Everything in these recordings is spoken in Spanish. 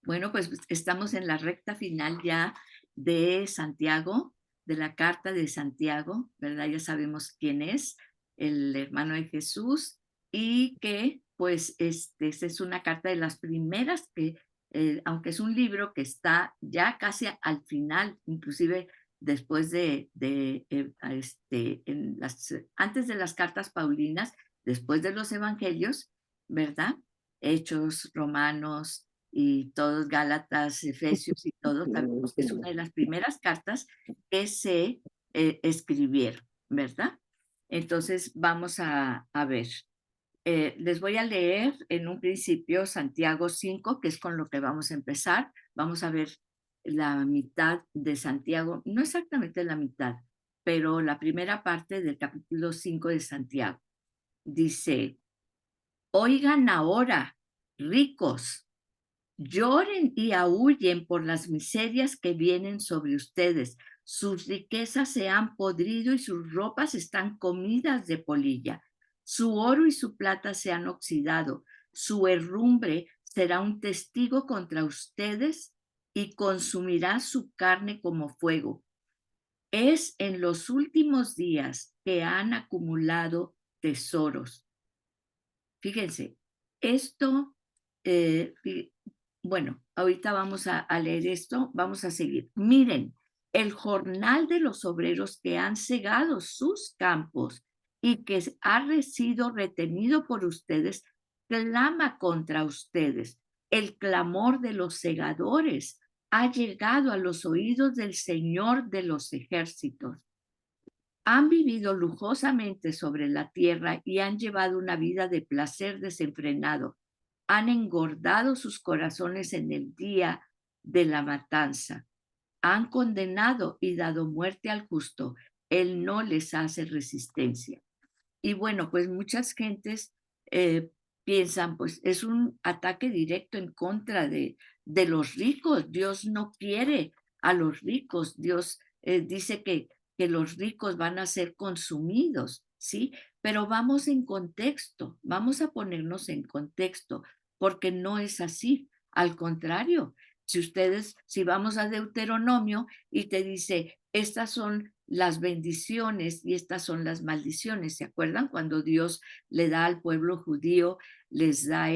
Bueno, pues estamos en la recta final ya de Santiago, de la carta de Santiago, ¿verdad? Ya sabemos quién es, el hermano de Jesús, y que pues esta es una carta de las primeras que, aunque es un libro que está ya casi al final, inclusive después antes de las cartas paulinas, después de los evangelios, ¿verdad? Hechos, Romanos, y todos Gálatas, Efesios y todo, sabemos que es una de las primeras cartas que se escribieron, ¿verdad? Entonces vamos a ver. Les voy a leer en un principio Santiago 5, que es con lo que vamos a empezar. Vamos a ver la mitad de Santiago, no exactamente la mitad, pero la primera parte del capítulo 5 de Santiago. Dice, oigan ahora, ricos, lloren y aúllen por las miserias que vienen sobre ustedes. Sus riquezas se han podrido y sus ropas están comidas de polilla. Su oro y su plata se han oxidado. Su herrumbre será un testigo contra ustedes y consumirá su carne como fuego. Es en los últimos días que han acumulado tesoros. Fíjense, esto, bueno, ahorita vamos a leer esto, vamos a seguir. Miren, el jornal de los obreros que han cegado sus campos y que ha sido retenido por ustedes, clama contra ustedes. El clamor de los segadores ha llegado a los oídos del Señor de los ejércitos. Han vivido lujosamente sobre la tierra y han llevado una vida de placer desenfrenado. Han engordado sus corazones en el día de la matanza. Han condenado y dado muerte al justo. Él no les hace resistencia. Y bueno, pues muchas gentes piensan, pues es un ataque directo en contra de los ricos. Dios no quiere a los ricos. Dios dice que los ricos van a ser consumidos, ¿sí? Pero vamos en contexto, vamos a ponernos en contexto, porque no es así. Al contrario, si vamos a Deuteronomio y te dice, estas son las bendiciones y estas son las maldiciones. ¿Se acuerdan cuando Dios le da al pueblo judío, les da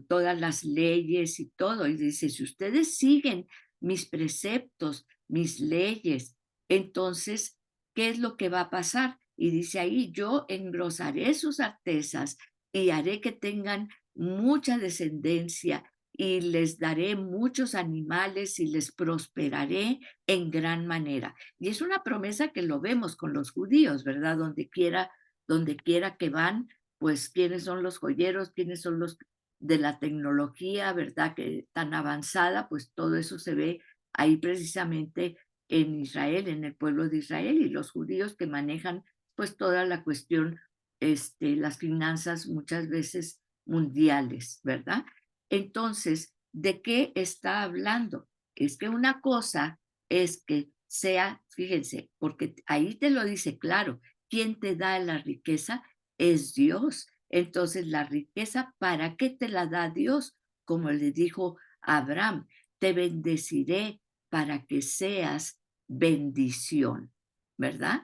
todas las leyes y todo? Y dice, si ustedes siguen mis preceptos, mis leyes, entonces, ¿qué es lo que va a pasar? Y dice ahí, yo engrosaré sus artesas y haré que tengan mucha descendencia y les daré muchos animales y les prosperaré en gran manera. Y es una promesa que lo vemos con los judíos, ¿verdad? Donde quiera que van, pues quiénes son los joyeros, quiénes son los de la tecnología, ¿verdad? Que tan avanzada, pues todo eso se ve ahí precisamente en Israel, en el pueblo de Israel, y los judíos que manejan pues toda la cuestión, las finanzas muchas veces mundiales, ¿verdad? Entonces, ¿de qué está hablando? Es que una cosa es que sea, fíjense, porque ahí te lo dice claro, ¿quién te da la riqueza? Es Dios. Entonces, la riqueza, ¿para qué te la da Dios? Como le dijo a Abraham, te bendeciré para que seas bendición, ¿verdad?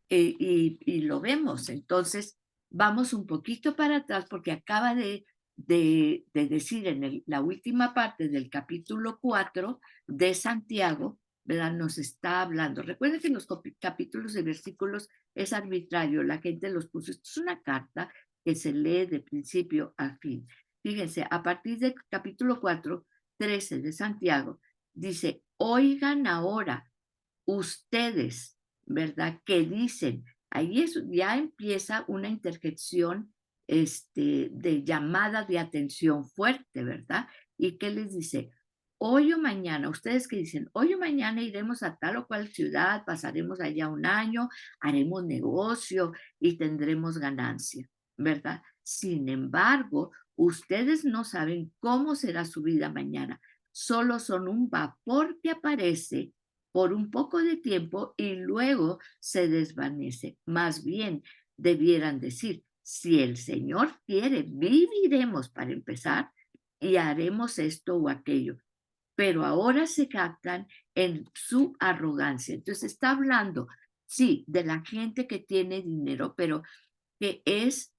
Y lo vemos. Entonces, vamos un poquito para atrás porque acaba de decir en la última parte del capítulo 4 de Santiago, ¿verdad? Nos está hablando. Recuerden que en los capítulos y versículos es arbitrario, la gente los puso. Esto es una carta que se lee de principio a fin. Fíjense, a partir del capítulo 4, 13 de Santiago, dice, oigan ahora ustedes, ¿verdad? Que dicen, ahí ya empieza una interjección de llamada de atención fuerte, ¿verdad? ¿Y qué les dice? Hoy o mañana, ustedes que dicen, hoy o mañana iremos a tal o cual ciudad, pasaremos allá un año, haremos negocio y tendremos ganancia, ¿verdad? Sin embargo, ustedes no saben cómo será su vida mañana, solo son un vapor que aparece por un poco de tiempo y luego se desvanece. Más bien, debieran decir, si el Señor quiere, viviremos para empezar y haremos esto o aquello. Pero ahora se captan en su arrogancia. Entonces está hablando, sí, de la gente que tiene dinero, pero que es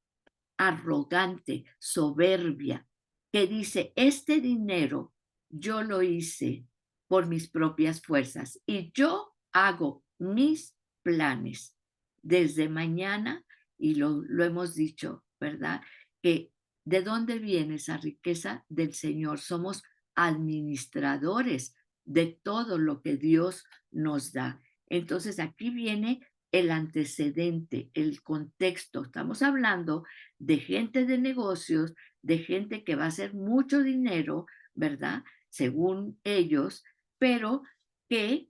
arrogante, soberbia, que dice, este dinero yo lo hice por mis propias fuerzas y yo hago mis planes desde mañana, y lo hemos dicho, ¿verdad? Que de dónde viene esa riqueza del Señor. Somos administradores de todo lo que Dios nos da. Entonces aquí viene el antecedente, el contexto. Estamos hablando de gente de negocios, de gente que va a hacer mucho dinero, ¿verdad? Según ellos, pero que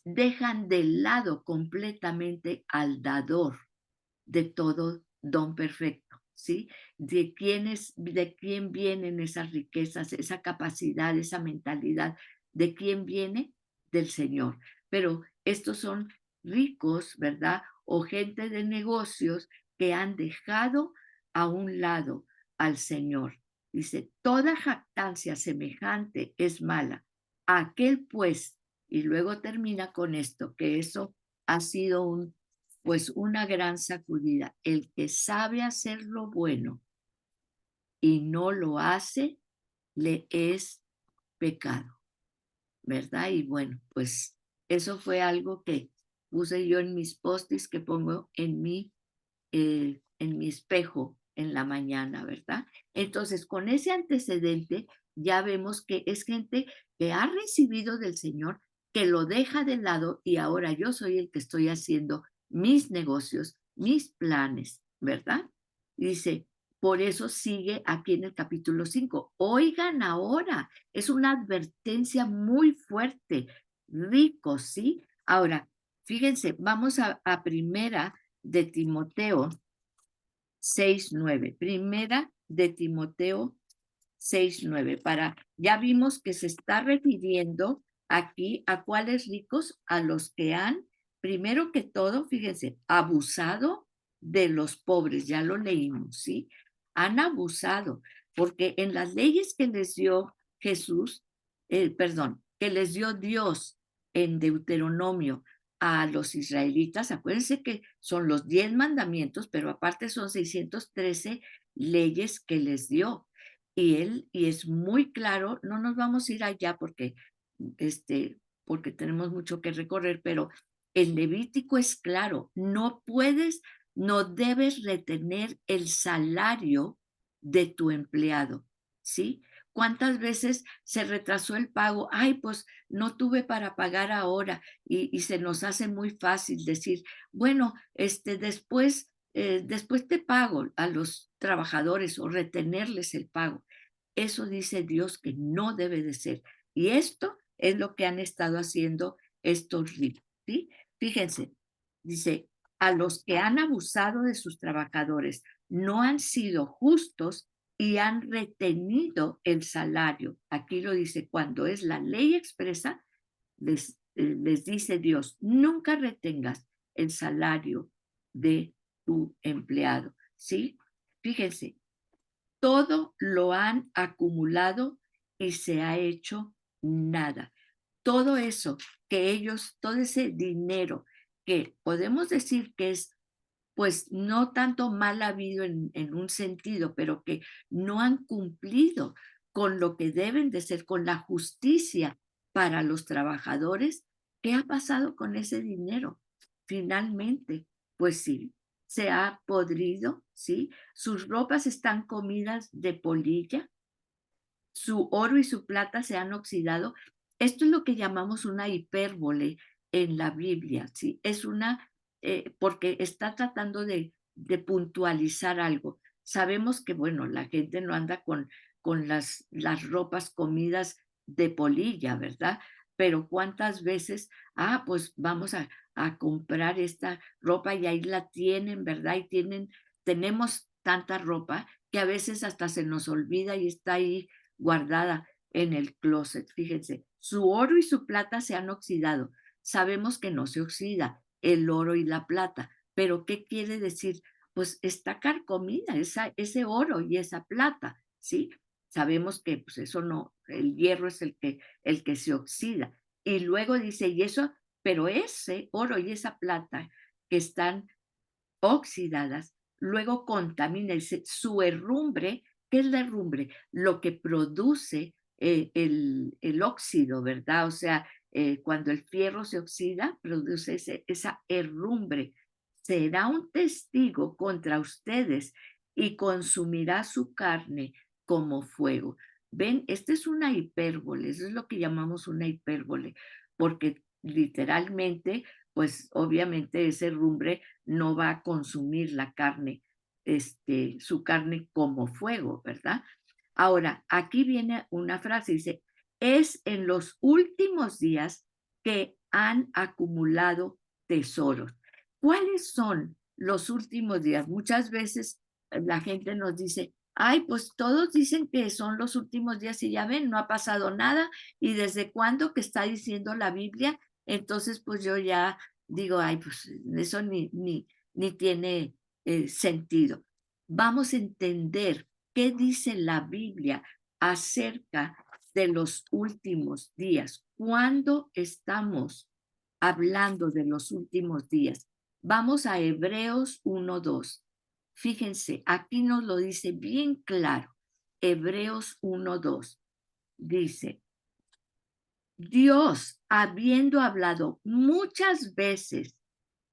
dejan de lado completamente al dador de todo don perfecto, ¿sí? De quién vienen esas riquezas, esa capacidad, esa mentalidad, de quién viene del Señor. Pero estos son ricos, ¿verdad? O gente de negocios que han dejado a un lado al Señor. Dice, toda jactancia semejante es mala. Aquel pues, y luego termina con esto, que eso ha sido pues una gran sacudida. El que sabe hacer lo bueno y no lo hace, le es pecado, ¿verdad? Y bueno, pues eso fue algo que puse yo en mis postis que pongo en mi espejo en la mañana, ¿verdad? Entonces, con ese antecedente, ya vemos que es gente que ha recibido del Señor, que lo deja de lado y ahora yo soy el que estoy haciendo mis negocios, mis planes, ¿verdad? Dice, por eso sigue aquí en el capítulo 5. Oigan ahora, es una advertencia muy fuerte, ricos, ¿sí? Ahora, fíjense, vamos a primera de Timoteo 6:9. Primera de Timoteo 6:9. Ya vimos que se está refiriendo aquí a cuáles ricos, a los que han, primero que todo, fíjense, abusado de los pobres, ya lo leímos, ¿sí? Han abusado, porque en las leyes que les dio Jesús, perdón, que les dio Dios en Deuteronomio a los israelitas, acuérdense que son los 10 mandamientos, pero aparte son 613 leyes que les dio. Y es muy claro, no nos vamos a ir allá porque tenemos mucho que recorrer, pero el Levítico es claro, no debes retener el salario de tu empleado, ¿sí? ¿Cuántas veces se retrasó el pago? Ay, pues no tuve para pagar ahora, y se nos hace muy fácil decir, bueno, después te pago a los trabajadores o retenerles el pago. Eso dice Dios que no debe de ser. Y esto es lo que han estado haciendo estos ricos, ¿sí? Fíjense, dice, a los que han abusado de sus trabajadores, no han sido justos y han retenido el salario. Aquí lo dice, cuando es la ley expresa, les dice Dios, nunca retengas el salario de tu empleado, ¿sí? Fíjense, todo lo han acumulado y se ha hecho nada. Todo eso que ellos, todo ese dinero que podemos decir que es, pues no tanto mal habido en un sentido, pero que no han cumplido con lo que deben de ser, con la justicia para los trabajadores. ¿Qué ha pasado con ese dinero? Finalmente, pues sí, se ha podrido, ¿sí? Sus ropas están comidas de polilla, su oro y su plata se han oxidado. Esto es lo que llamamos una hipérbole en la Biblia, ¿sí? Porque está tratando de puntualizar algo. Sabemos que, bueno, la gente no anda con las ropas comidas de polilla, ¿verdad? Pero cuántas veces, pues vamos a comprar esta ropa y ahí la tienen, ¿verdad? Tenemos tanta ropa que a veces hasta se nos olvida y está ahí guardada en el closet. Fíjense, su oro y su plata se han oxidado. Sabemos que no se oxida el oro y la plata, pero ¿qué quiere decir? Pues está carcomida ese oro y esa plata, ¿sí? sabemos que pues eso no, el hierro es el que se oxida. Y luego dice, y eso, pero ese oro y esa plata que están oxidadas, luego contamina su herrumbre. ¿Qué es la herrumbre? Lo que produce el óxido, ¿verdad? O sea, cuando el fierro se oxida, produce esa herrumbre. Será un testigo contra ustedes y consumirá su carne como fuego. Ven, esta es una hipérbole, eso es lo que llamamos una hipérbole, porque literalmente, pues obviamente esa herrumbre no va a consumir la carne, su carne como fuego, ¿verdad? Ahora, aquí viene una frase, dice, es en los últimos días que han acumulado tesoros. ¿Cuáles son los últimos días? Muchas veces la gente nos dice, ay, pues todos dicen que son los últimos días y ya ven, no ha pasado nada y desde cuándo que está diciendo la Biblia, entonces pues yo ya digo, ay, pues eso ni tiene sentido. Vamos a entender qué dice la Biblia acerca de los últimos días. ¿Cuándo estamos hablando de los últimos días? Vamos a Hebreos 1:2. Fíjense, aquí nos lo dice bien claro. Hebreos 1:2 dice, Dios, habiendo hablado muchas veces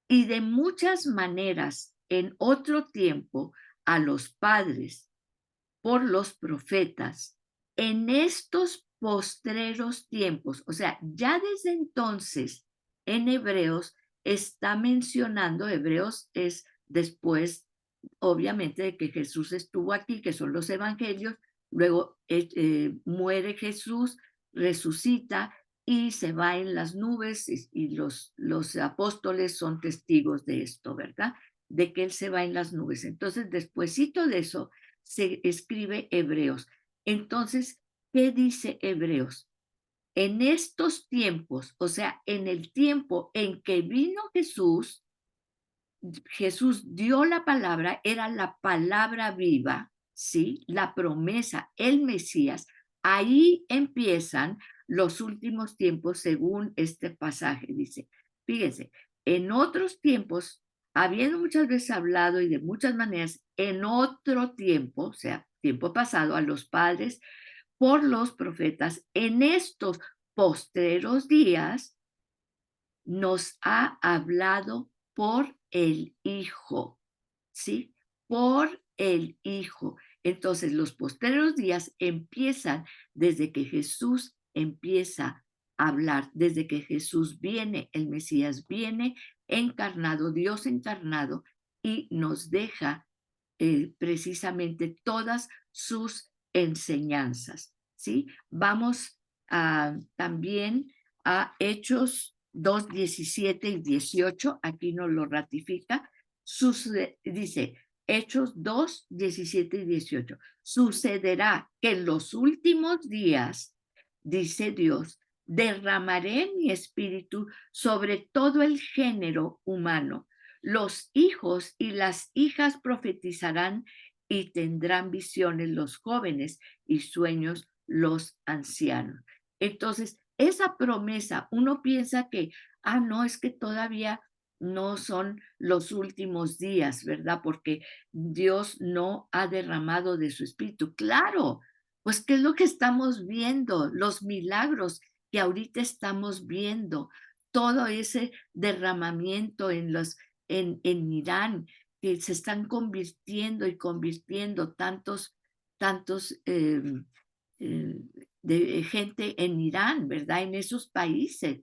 y de muchas maneras en otro tiempo a los padres por los profetas, en estos postreros tiempos, o sea, ya desde entonces en Hebreos está mencionando, Hebreos es después, obviamente, de que Jesús estuvo aquí, que son los evangelios, luego muere Jesús, resucita y se va en las nubes y los apóstoles son testigos de esto, ¿verdad? De que Él se va en las nubes. Entonces, despuesito de eso, se escribe Hebreos. Entonces, ¿qué dice Hebreos? En estos tiempos, o sea, en el tiempo en que vino Jesús, Jesús dio la palabra, era la palabra viva, ¿sí? La promesa, el Mesías. Ahí empiezan los últimos tiempos según este pasaje. Dice, fíjense, en otros tiempos, habiendo muchas veces hablado y de muchas maneras, en otro tiempo, o sea, tiempo pasado, a los padres por los profetas, en estos postreros días, nos ha hablado por el Hijo, ¿sí? Por el Hijo. Entonces, los postreros días empiezan desde que Jesús empieza a hablar, desde que Jesús viene, el Mesías viene encarnado, Dios encarnado, y nos deja precisamente todas sus enseñanzas, ¿sí? Vamos también a Hechos 2, 17 y 18, aquí nos lo ratifica, dice Hechos 2, 17 y 18, sucederá que en los últimos días, dice Dios, derramaré mi espíritu sobre todo el género humano. Los hijos y las hijas profetizarán y tendrán visiones los jóvenes y sueños los ancianos. Entonces, esa promesa, uno piensa que, no, es que todavía no son los últimos días, ¿verdad? Porque Dios no ha derramado de su espíritu. Claro, pues ¿qué es lo que estamos viendo? Los milagros que ahorita estamos viendo, todo ese derramamiento en Irán, que se están convirtiendo y convirtiendo tantos eh, de gente en Irán, ¿verdad? En esos países.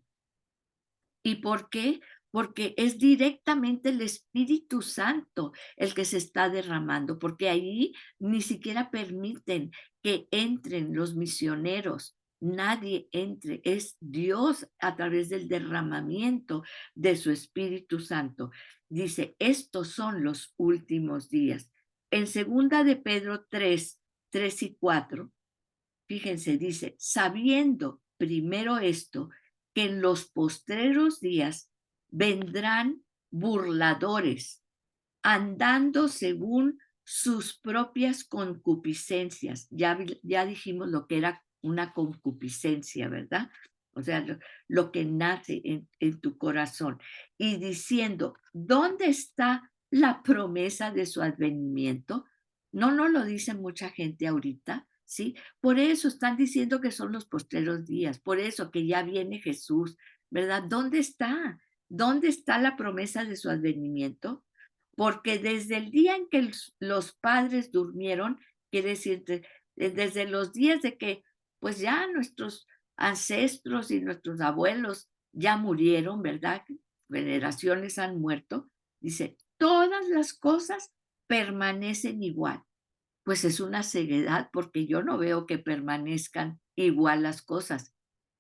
¿Y por qué? Porque es directamente el Espíritu Santo el que se está derramando, porque ahí ni siquiera permiten que entren los misioneros. Nadie entre, es Dios a través del derramamiento de su Espíritu Santo. Dice, estos son los últimos días. En segunda de Pedro 3, 3 y 4, fíjense, dice, sabiendo primero esto, que en los postreros días vendrán burladores, andando según sus propias concupiscencias. Ya dijimos lo que era una concupiscencia, ¿verdad? O sea, lo que nace en tu corazón. Y diciendo, ¿dónde está la promesa de su advenimiento? No nos lo dice mucha gente ahorita, ¿sí? Por eso están diciendo que son los postreros días, por eso que ya viene Jesús, ¿verdad? ¿Dónde está? ¿Dónde está la promesa de su advenimiento? Porque desde el día en que los padres durmieron, quiere decir, desde los días de que, pues ya nuestros ancestros y nuestros abuelos ya murieron, ¿verdad? Generaciones han muerto. Dice, todas las cosas permanecen igual. Pues es una ceguedad porque yo no veo que permanezcan igual las cosas.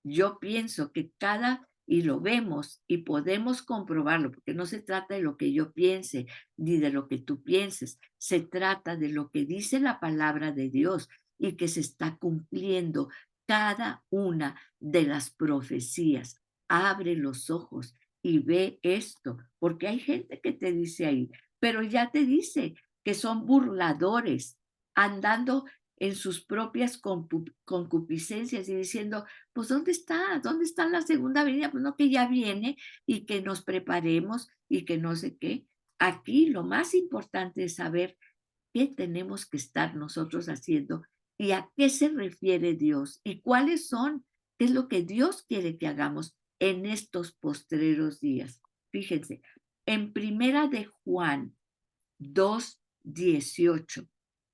Yo pienso que y lo vemos y podemos comprobarlo, porque no se trata de lo que yo piense ni de lo que tú pienses, se trata de lo que dice la palabra de Dios y que se está cumpliendo cada una de las profecías. Abre los ojos y ve esto, porque hay gente que te dice ahí, pero ya te dice que son burladores, andando en sus propias concupiscencias y diciendo, pues ¿dónde está? ¿Dónde está la segunda venida? Pues no, que ya viene y que nos preparemos y que no sé qué. Aquí lo más importante es saber qué tenemos que estar nosotros haciendo y a qué se refiere Dios y cuáles son, qué es lo que Dios quiere que hagamos en estos postreros días. Fíjense, en Primera de Juan 2:18.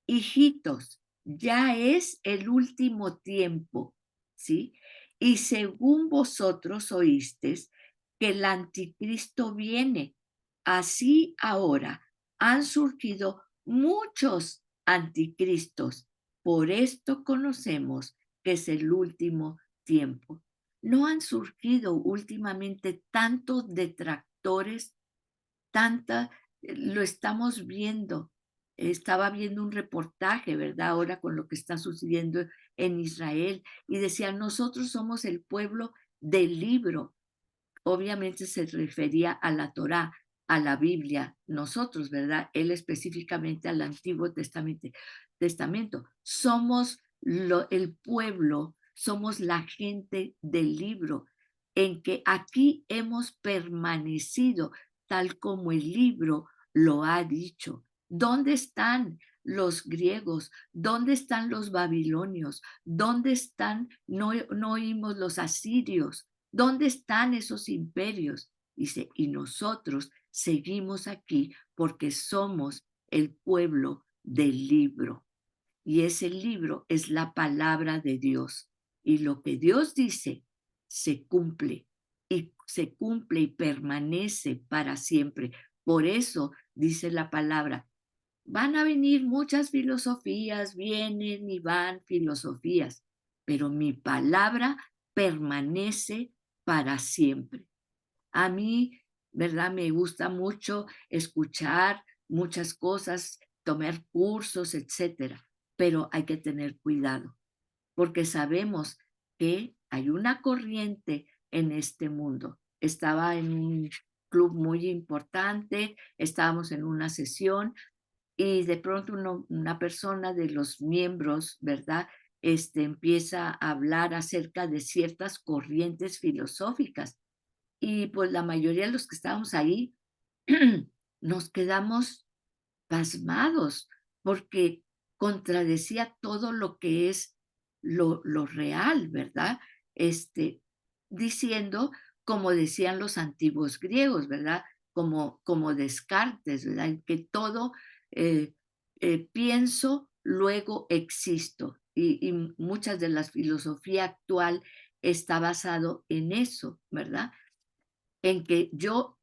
Hijitos, ya es el último tiempo, ¿sí? Y según vosotros oísteis que el anticristo viene, así ahora han surgido muchos anticristos. Por esto conocemos que es el último tiempo. ¿No han surgido últimamente tantos detractores, tanta, lo estamos viendo? Estaba viendo un reportaje, ¿verdad? Ahora con lo que está sucediendo en Israel y decían, nosotros somos el pueblo del libro. Obviamente se refería a la Torá, a la Biblia, nosotros, ¿verdad? Él específicamente al Antiguo Testamento. Somos el pueblo, somos la gente del libro, en que aquí hemos permanecido tal como el libro lo ha dicho. ¿Dónde están los griegos? ¿Dónde están los babilonios? ¿Dónde están, no oímos los asirios? ¿Dónde están esos imperios? Dice, y nosotros seguimos aquí porque somos el pueblo del libro. Y ese libro es la palabra de Dios. Y lo que Dios dice se cumple. Y se cumple y permanece para siempre. Por eso dice la palabra, van a venir muchas filosofías, vienen y van filosofías, pero mi palabra permanece para siempre. A mí, ¿verdad? Me gusta mucho escuchar muchas cosas, tomar cursos, etcétera, pero hay que tener cuidado porque sabemos que hay una corriente en este mundo. Estaba en un club muy importante, estábamos en una sesión y de pronto una persona de los miembros, ¿verdad? Empieza a hablar acerca de ciertas corrientes filosóficas y pues la mayoría de los que estábamos ahí nos quedamos pasmados porque contradecía todo lo que es lo real, ¿verdad? Diciendo, como decían los antiguos griegos, ¿verdad? Como Descartes, ¿verdad? Que todo eh, pienso, luego existo. Y muchas de la filosofía actual está basado en eso, ¿verdad? En que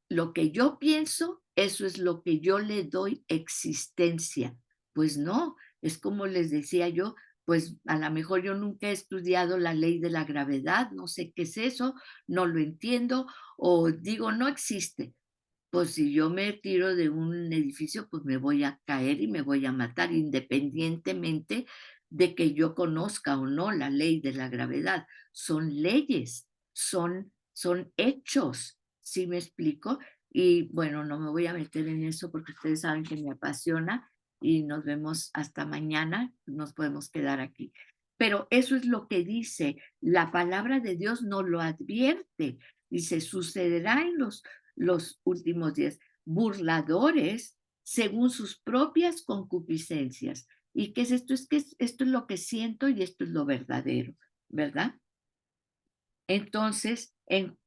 lo que yo pienso, eso es lo que yo le doy existencia. Pues no, es como les decía yo, pues a lo mejor yo nunca he estudiado la ley de la gravedad, no sé qué es eso, no lo entiendo, o digo, no existe. Pues si yo me tiro de un edificio, pues me voy a caer y me voy a matar, independientemente de que yo conozca o no la ley de la gravedad. Son leyes, son hechos, ¿sí me explico? Y bueno, no me voy a meter en eso porque ustedes saben que me apasiona, y nos vemos hasta mañana, nos podemos quedar aquí. Pero eso es lo que dice, la palabra de Dios nos lo advierte. Dice, sucederá en los últimos días. Burladores según sus propias concupiscencias. ¿Y qué es esto? Es que esto es lo que siento y esto es lo verdadero, ¿verdad? Entonces,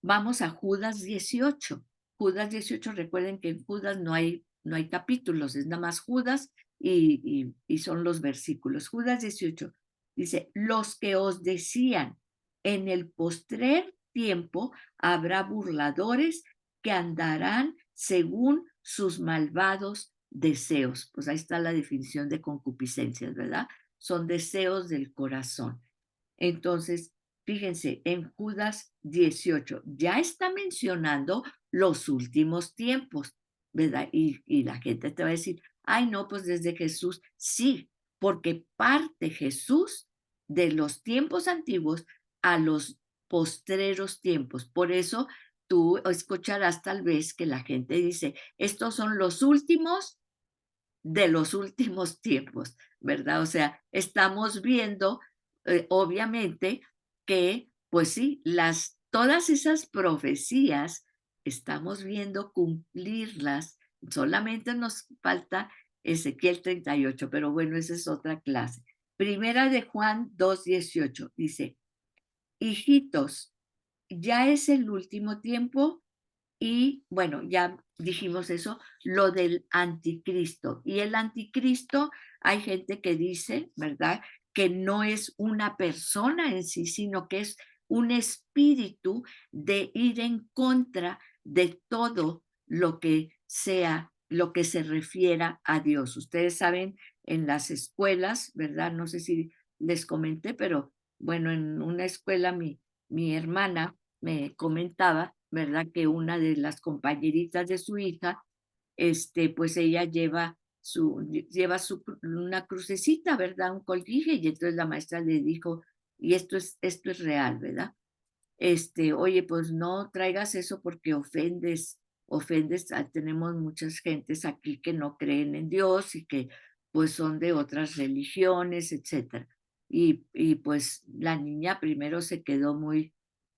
vamos a Judas 18. Judas 18, recuerden que en Judas no hay capítulos, es nada más Judas y son los versículos. Judas 18 dice, los que os decían, en el postrer tiempo habrá burladores que andarán según sus malvados deseos. Pues ahí está la definición de concupiscencias, ¿verdad? Son deseos del corazón. Entonces, fíjense, en Judas 18 ya está mencionando los últimos tiempos, ¿verdad? Y la gente te va a decir, ay, no, pues desde Jesús, sí, porque parte Jesús de los tiempos antiguos a los postreros tiempos. Por eso tú escucharás tal vez que la gente dice, estos son los últimos de los últimos tiempos, ¿verdad? O sea, estamos viendo, obviamente, que, pues sí, todas esas profecías estamos viendo cumplirlas. Solamente nos falta Ezequiel 38, pero bueno, esa es otra clase. Primera de Juan 2:18 dice, hijitos, ya es el último tiempo y bueno, ya dijimos eso, lo del anticristo. Y el anticristo, hay gente que dice, ¿verdad? Que no es una persona en sí, sino que es un espíritu de ir en contra de todo lo que sea, lo que se refiera a Dios. Ustedes saben, en las escuelas, ¿verdad? No sé si les comenté, pero bueno, en una escuela mi hermana me comentaba, ¿verdad? Que una de las compañeritas de su hija, pues ella una crucecita, ¿verdad? Un colguije, y entonces la maestra le dijo, y esto es real, ¿verdad? Oye, pues no traigas eso porque ofendes, tenemos muchas gentes aquí que no creen en Dios y que pues son de otras religiones, etcétera. Y pues la niña primero se quedó muy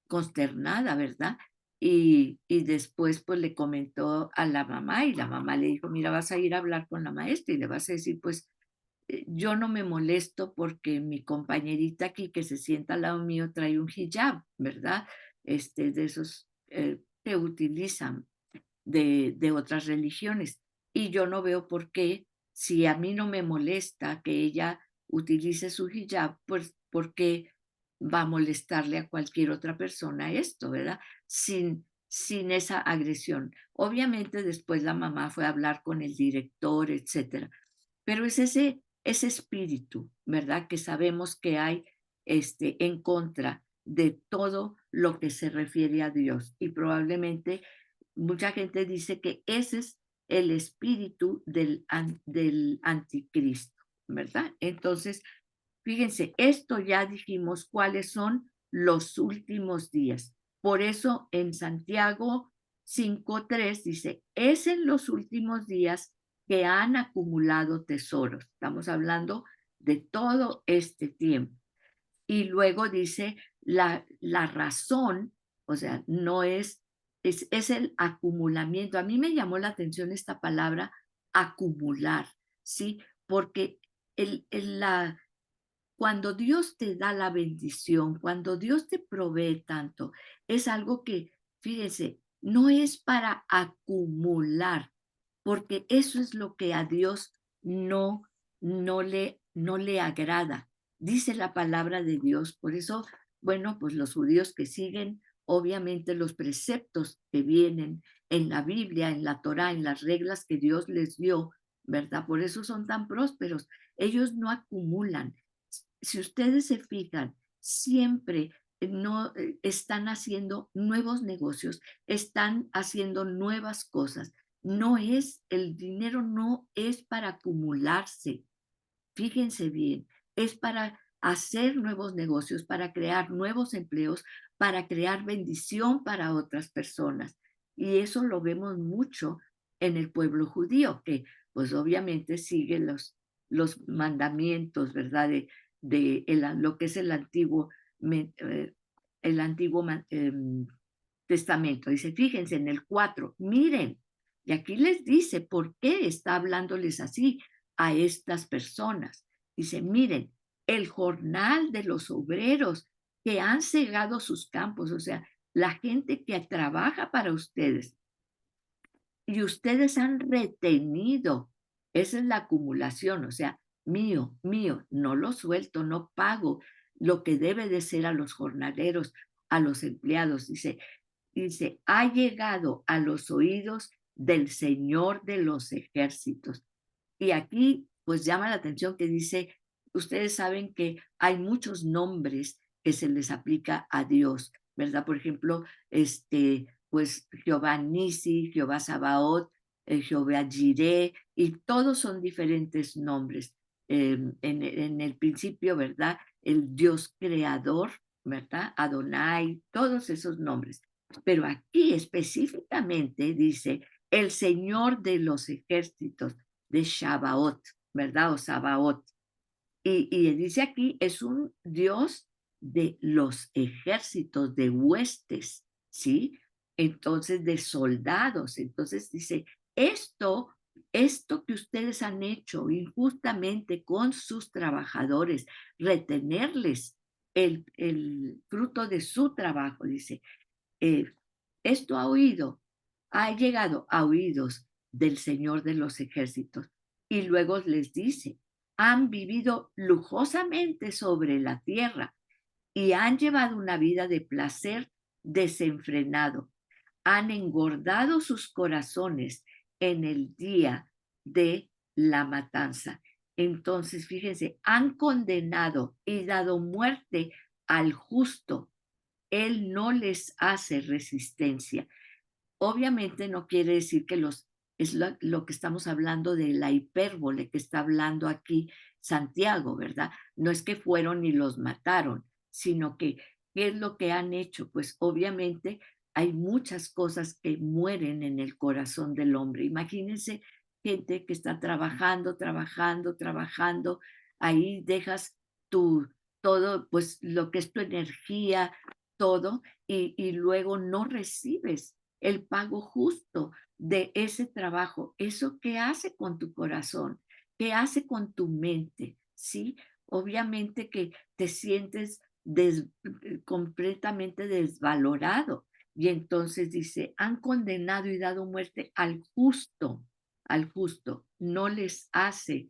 consternada, ¿verdad? Y después pues le comentó a la mamá y la mamá le dijo, mira, vas a ir a hablar con la maestra y le vas a decir, pues yo no me molesto porque mi compañerita aquí que se sienta al lado mío trae un hijab, ¿verdad? De esos que utilizan de otras religiones. Y yo no veo por qué, si a mí no me molesta que ella utilice su hijab, pues por qué va a molestarle a cualquier otra persona esto, ¿verdad? Sin esa agresión. Obviamente después la mamá fue a hablar con el director, etcétera. Pero es ese espíritu, ¿verdad? Que sabemos que hay en contra de todo lo que se refiere a Dios. Y probablemente mucha gente dice que ese es el espíritu del anticristo, ¿verdad? Entonces, fíjense, esto ya dijimos cuáles son los últimos días. Por eso en Santiago 5:3 dice, es en los últimos días que han acumulado tesoros. Estamos hablando de todo este tiempo. Y luego dice la razón, o sea, no es el acumulamiento. A mí me llamó la atención esta palabra acumular, ¿sí? Porque cuando Dios te da la bendición, cuando Dios te provee tanto, es algo que, fíjense, no es para acumular, porque eso es lo que a Dios no le agrada. Dice la palabra de Dios. Por eso, bueno, pues los judíos que siguen, obviamente, los preceptos que vienen en la Biblia, en la Torá, en las reglas que Dios les dio, ¿verdad? Por eso son tan prósperos. Ellos no acumulan. Si ustedes se fijan, siempre no están haciendo nuevos negocios, están haciendo nuevas cosas. El dinero no es para acumularse. Fíjense bien, es para hacer nuevos negocios, para crear nuevos empleos, para crear bendición para otras personas. Y eso lo vemos mucho en el pueblo judío, que pues obviamente sigue los mandamientos, ¿verdad? Lo que es me- eh, el antiguo testamento. Dice, fíjense en el 4, miren, y aquí les dice por qué está hablándoles así a estas personas. Dice, miren, el jornal de los obreros que han cegado sus campos, o sea, la gente que trabaja para ustedes, y ustedes han retenido, esa es la acumulación, o sea, mío, mío, no lo suelto, no pago lo que debe de ser a los jornaleros, a los empleados. Dice, ha llegado a los oídos del Señor de los ejércitos. Y aquí, pues llama la atención que dice, ustedes saben que hay muchos nombres que se les aplica a Dios, ¿verdad? Por ejemplo, pues Jehová Nisi, Jehová Sabaoth, Jehová Jireh, y todos son diferentes nombres. En el principio, ¿verdad? El Dios creador, ¿verdad? Adonai, todos esos nombres. Pero aquí específicamente dice el Señor de los ejércitos de Shabaoth, ¿verdad? O Sabaoth. Y dice aquí, es un Dios de los ejércitos, de huestes, ¿sí? Entonces, de soldados. Entonces dice, esto, esto que ustedes han hecho injustamente con sus trabajadores, retenerles el fruto de su trabajo, dice, eh, esto ha llegado a oídos del Señor de los ejércitos. Y luego les dice, han vivido lujosamente sobre la tierra y han llevado una vida de placer desenfrenado. Han engordado sus corazones en el día de la matanza. Entonces, fíjense, han condenado y dado muerte al justo. Él no les hace resistencia. Obviamente no quiere decir que es lo que estamos hablando de la hipérbole que está hablando aquí Santiago, ¿verdad? No es que fueron y los mataron, sino que, ¿qué es lo que han hecho? Pues obviamente hay muchas cosas que mueren en el corazón del hombre. Imagínense gente que está trabajando, trabajando, trabajando, ahí dejas tu, todo, pues lo que es tu energía, todo, y luego no recibes el pago justo de ese trabajo. ¿Eso qué hace con tu corazón? ¿Qué hace con tu mente? ¿Sí? Obviamente que te sientes completamente desvalorado. Y entonces dice, han condenado y dado muerte al justo. No les hace,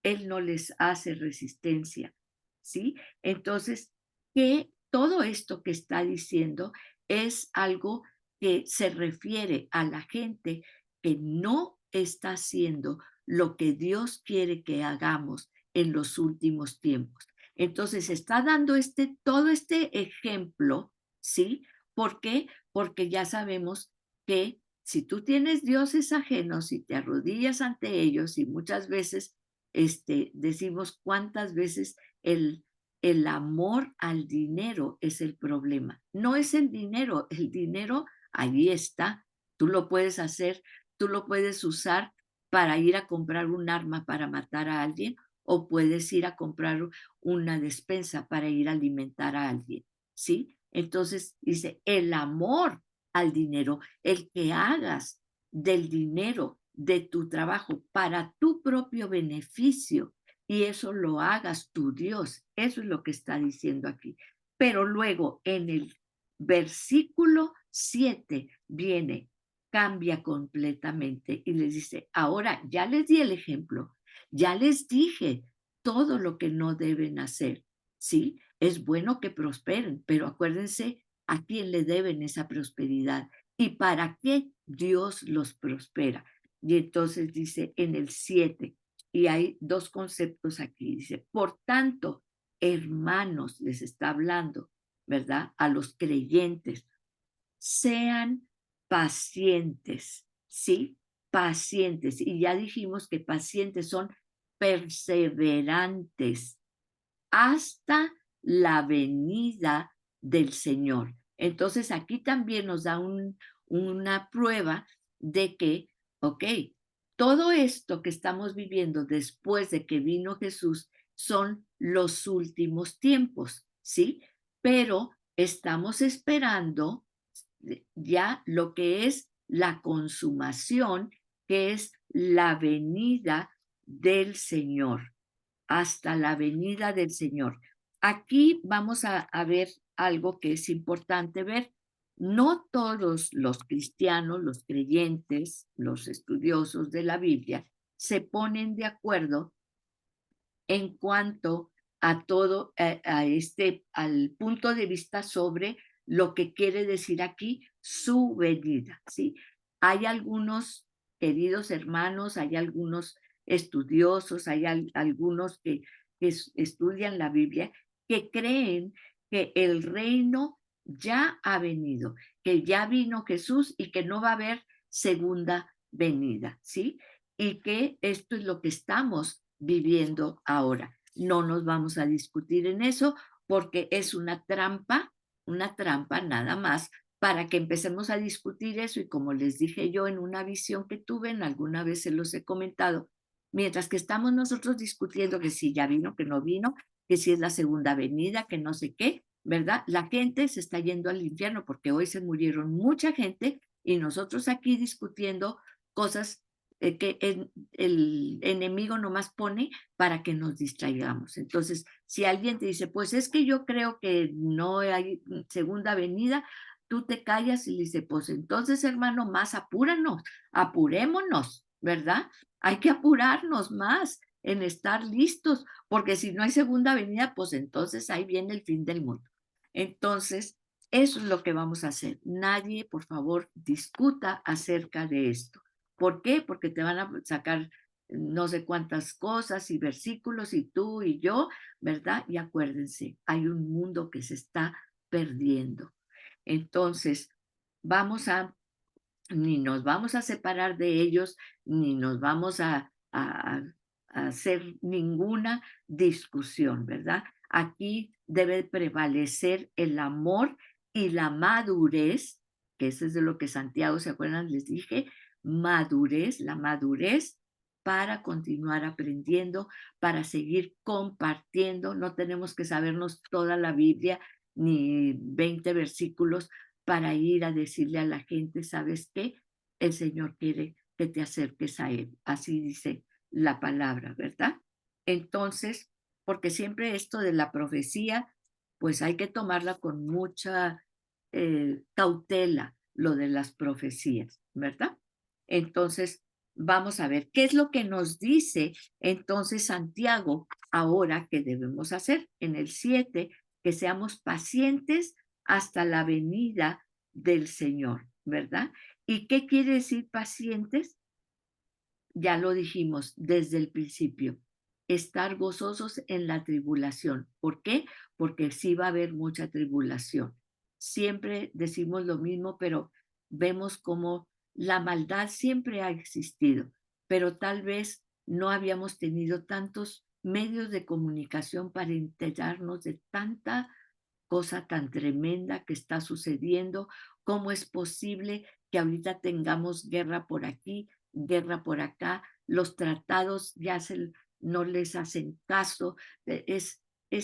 él no les hace resistencia. ¿Sí? Entonces, que todo esto que está diciendo es algo que se refiere a la gente que no está haciendo lo que Dios quiere que hagamos en los últimos tiempos. Entonces está dando todo este ejemplo, ¿sí? ¿Por qué? Porque ya sabemos que si tú tienes dioses ajenos y te arrodillas ante ellos, y muchas veces decimos cuántas veces el amor al dinero es el problema. No es el dinero allí está, tú lo puedes hacer, tú lo puedes usar para ir a comprar un arma para matar a alguien o puedes ir a comprar una despensa para ir a alimentar a alguien, ¿sí? Entonces dice, el amor al dinero, el que hagas del dinero, de tu trabajo, para tu propio beneficio, y eso lo hagas tu Dios. Eso es lo que está diciendo aquí. Pero luego en el versículo 7 viene, cambia completamente y les dice, ahora ya les di el ejemplo, ya les dije todo lo que no deben hacer, ¿sí? Es bueno que prosperen, pero acuérdense a quién le deben esa prosperidad y para qué Dios los prospera. Y entonces dice en el 7, y hay dos conceptos aquí, dice, por tanto, hermanos, les está hablando, ¿verdad? A los creyentes, sean pacientes, ¿sí? Pacientes. Y ya dijimos que pacientes son perseverantes hasta la venida del Señor. Entonces aquí también nos da una prueba de que, ok, todo esto que estamos viviendo después de que vino Jesús son los últimos tiempos, ¿sí? Pero estamos esperando ya lo que es la consumación, que es la venida del Señor, hasta la venida del Señor. Aquí vamos a ver algo que es importante ver. No todos los cristianos, los creyentes, los estudiosos de la Biblia, se ponen de acuerdo en cuanto a todo, al punto de vista sobre lo que quiere decir aquí su venida, ¿sí? Hay algunos queridos hermanos, hay algunos estudiosos, hay algunos que estudian la Biblia, que creen que el reino ya ha venido, que ya vino Jesús y que no va a haber segunda venida, ¿sí? Y que esto es lo que estamos viviendo ahora. No nos vamos a discutir en eso porque es una trampa nada más para que empecemos a discutir eso, y como les dije yo en una visión que tuve, en alguna vez se los he comentado, mientras que estamos nosotros discutiendo que si ya vino, que no vino, que si es la segunda venida, que no sé qué, ¿verdad? La gente se está yendo al infierno porque hoy se murieron mucha gente y nosotros aquí discutiendo cosas que el enemigo nomás pone para que nos distraigamos. Entonces, si alguien te dice, pues es que yo creo que no hay segunda venida, tú te callas y le dices, pues entonces, hermano, más apúranos, apurémonos, ¿verdad? Hay que apurarnos más en estar listos, porque si no hay segunda venida, pues entonces ahí viene el fin del mundo. Entonces, eso es lo que vamos a hacer. Nadie, por favor, discuta acerca de esto. ¿Por qué? Porque te van a sacar no sé cuántas cosas y versículos y tú y yo, ¿verdad? Y acuérdense, hay un mundo que se está perdiendo. Entonces, vamos a, ni nos vamos a separar de ellos, ni nos vamos a hacer ninguna discusión, ¿verdad? Aquí debe prevalecer el amor y la madurez, que eso es de lo que Santiago, ¿se acuerdan? Les dije, madurez, la madurez para continuar aprendiendo, para seguir compartiendo. No tenemos que sabernos toda la Biblia ni 20 versículos para ir a decirle a la gente, ¿sabes qué? El Señor quiere que te acerques a Él. Así dice la palabra, ¿verdad? Entonces, porque siempre esto de la profecía, pues hay que tomarla con mucha cautela, lo de las profecías, ¿verdad? Entonces, vamos a ver, ¿qué es lo que nos dice entonces Santiago ahora que debemos hacer? En el 7, que seamos pacientes hasta la venida del Señor, ¿verdad? ¿Y qué quiere decir pacientes? Ya lo dijimos desde el principio, estar gozosos en la tribulación. ¿Por qué? Porque sí va a haber mucha tribulación. Siempre decimos lo mismo, pero vemos como la maldad siempre ha existido, pero tal vez no habíamos tenido tantos medios de comunicación para enterarnos de tanta cosa tan tremenda que está sucediendo. ¿Cómo es posible que ahorita tengamos guerra por aquí, guerra por acá? Los tratados ya no les hacen caso. Es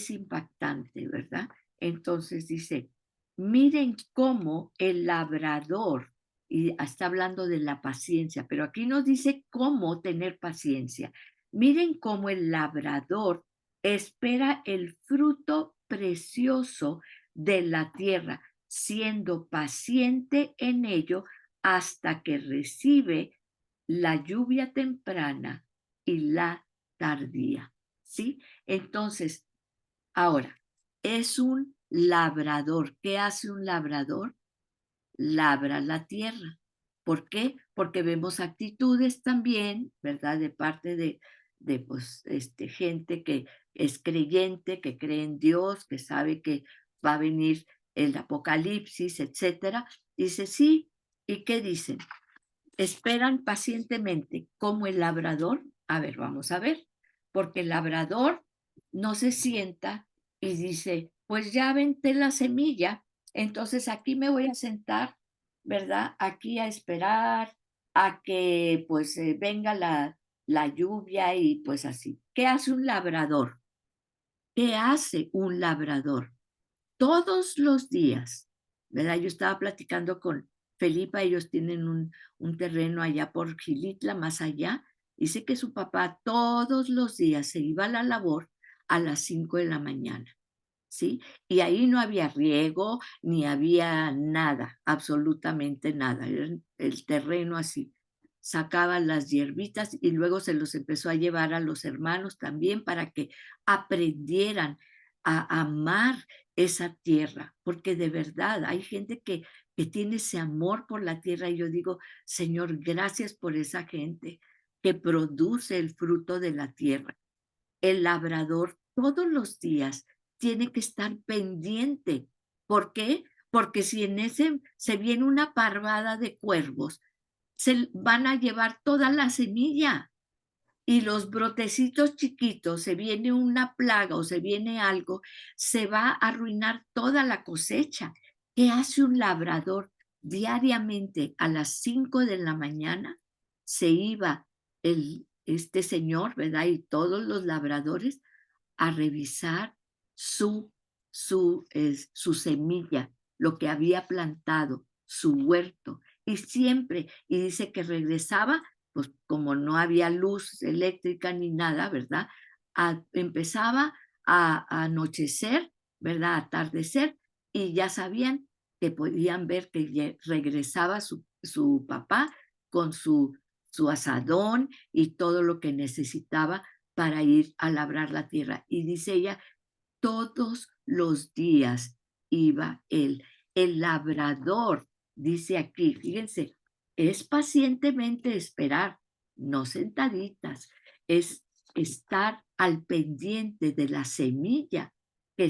impactante, ¿verdad? Entonces dice, miren cómo el labrador, y está hablando de la paciencia, pero aquí nos dice cómo tener paciencia. Miren cómo el labrador espera el fruto precioso de la tierra, siendo paciente en ello hasta que recibe la lluvia temprana y la tardía. ¿Sí? Entonces, ahora, es un labrador. ¿Qué hace un labrador? Labra la tierra. ¿Por qué? Porque vemos actitudes también, ¿verdad? De parte de pues, gente que es creyente, que cree en Dios, que sabe que va a venir el apocalipsis, etcétera. Dice, sí, ¿y qué dicen? Esperan pacientemente como el labrador. A ver, vamos a ver, porque el labrador no se sienta y dice, pues ya aventé la semilla, entonces aquí me voy a sentar, ¿verdad? Aquí a esperar, a que pues venga la lluvia y pues así. ¿Qué hace un labrador? ¿Qué hace un labrador? Todos los días, ¿verdad? Yo estaba platicando con Felipa, ellos tienen un terreno allá por Gilitla, más allá. Dice que su papá todos los días se iba a la labor a las 5 de la mañana, ¿sí? Y ahí no había riego, ni había nada, absolutamente nada. Era el terreno así. Sacaban las hierbitas y luego se los empezó a llevar a los hermanos también para que aprendieran a amar esa tierra, porque de verdad hay gente que tiene ese amor por la tierra y yo digo, Señor, gracias por esa gente que produce el fruto de la tierra. El labrador todos los días tiene que estar pendiente. ¿Por qué? Porque si en ese se viene una parvada de cuervos, se van a llevar toda la semilla y los brotecitos chiquitos, se viene una plaga o se viene algo, se va a arruinar toda la cosecha. ¿Qué hace un labrador? Diariamente a las 5 de la mañana se iba este señor, ¿verdad? Y todos los labradores a revisar su semilla, lo que había plantado, su huerto. Y siempre, y dice que regresaba, pues como no había luz eléctrica ni nada, ¿verdad? Empezaba a anochecer, ¿verdad? A atardecer, y ya sabían que podían ver que regresaba su papá con su asadón y todo lo que necesitaba para ir a labrar la tierra. Y dice ella, todos los días iba él. El labrador, dice aquí, fíjense, es pacientemente esperar, no sentaditas, es estar al pendiente de la semilla que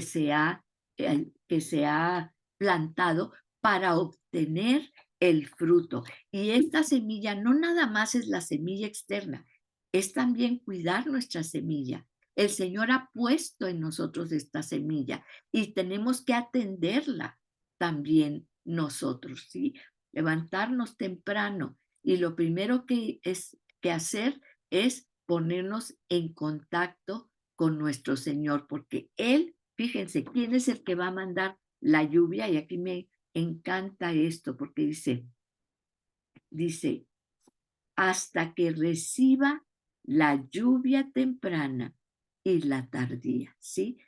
que se ha plantado para obtener el fruto. Y esta semilla no nada más es la semilla externa, es también cuidar nuestra semilla. El Señor ha puesto en nosotros esta semilla y tenemos que atenderla también nosotros, ¿sí? Levantarnos temprano y lo primero que hacer es ponernos en contacto con nuestro Señor, porque Él, fíjense, ¿quién es el que va a mandar la lluvia? Y aquí me encanta esto, porque dice, hasta que reciba la lluvia temprana y la tardía, ¿sí?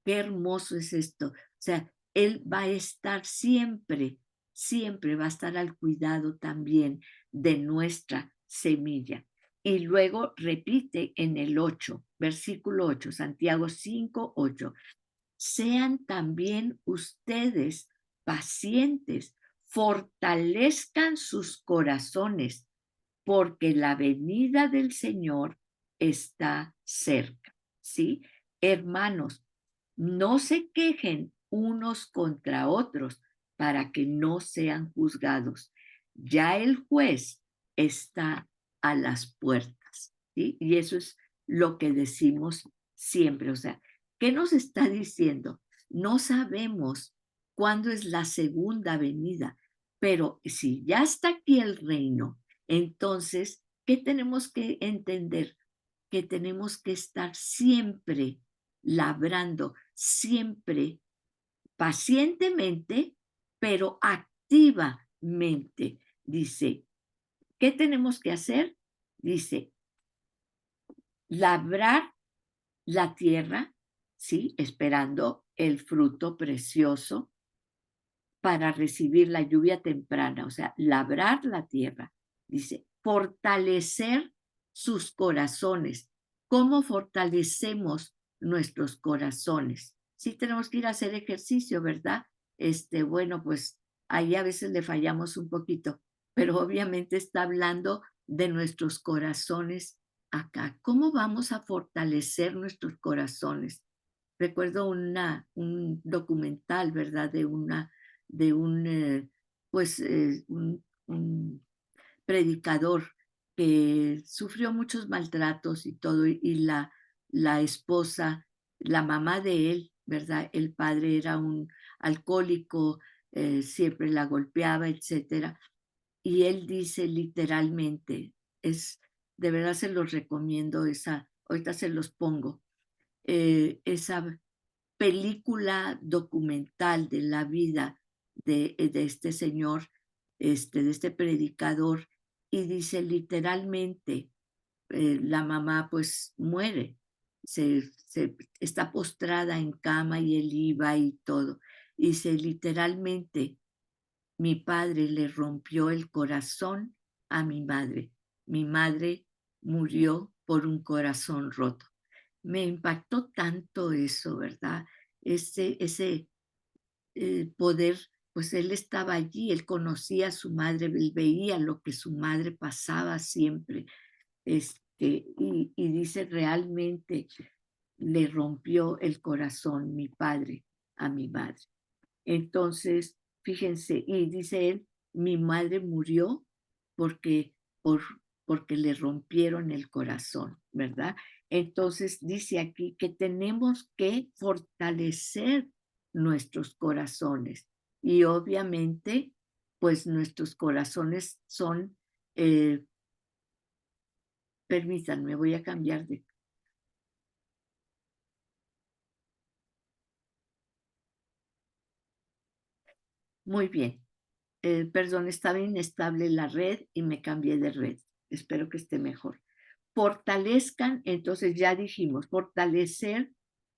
Qué hermoso es esto. O sea, Él va a estar siempre, siempre va a estar al cuidado también de nuestra semilla. Y luego repite en el 8, versículo 8, Santiago 5, 8. Sean también ustedes pacientes, fortalezcan sus corazones porque la venida del Señor está cerca, ¿sí? Hermanos, no se quejen unos contra otros para que no sean juzgados. Ya el juez está a las puertas, ¿sí? Y eso es lo que decimos siempre. O sea, ¿qué nos está diciendo? No sabemos cuándo es la segunda venida, pero si ya está aquí el reino, entonces, ¿qué tenemos que entender? Que tenemos que estar siempre labrando, siempre pacientemente, pero activamente. Dice, ¿qué tenemos que hacer? Dice, labrar la tierra, ¿sí? Esperando el fruto precioso para recibir la lluvia temprana, o sea, labrar la tierra. Dice, fortalecer sus corazones. ¿Cómo fortalecemos nuestros corazones? Sí tenemos que ir a hacer ejercicio, ¿verdad? Bueno, pues ahí a veces le fallamos un poquito, pero obviamente está hablando de nuestros corazones acá. ¿Cómo vamos a fortalecer nuestros corazones? Recuerdo un documental, ¿verdad? De un predicador que sufrió muchos maltratos y todo, y la esposa, la mamá de él, ¿verdad? El padre era un alcohólico, siempre la golpeaba, etcétera. y él dice literalmente, de verdad se los recomiendo, ahorita se los pongo, esa película documental de la vida de este señor, de este predicador, y dice literalmente, la mamá pues muere, está postrada en cama y él iba y todo. Y dice literalmente, mi padre le rompió el corazón a mi madre. Mi madre murió por un corazón roto. Me impactó tanto eso, ¿verdad? Ese poder, pues él estaba allí, él conocía a su madre, él veía lo que su madre pasaba siempre, y dice realmente le rompió el corazón mi padre a mi madre. Entonces, fíjense, y dice él, mi madre murió porque, por, porque le rompieron el corazón, ¿verdad? Entonces dice aquí que tenemos que fortalecer nuestros corazones y obviamente, pues nuestros corazones son, eh, permítanme, voy a cambiar de... Muy bien. Perdón, estaba inestable la red y me cambié de red. Espero que esté mejor. Fortalezcan, entonces ya dijimos, fortalecer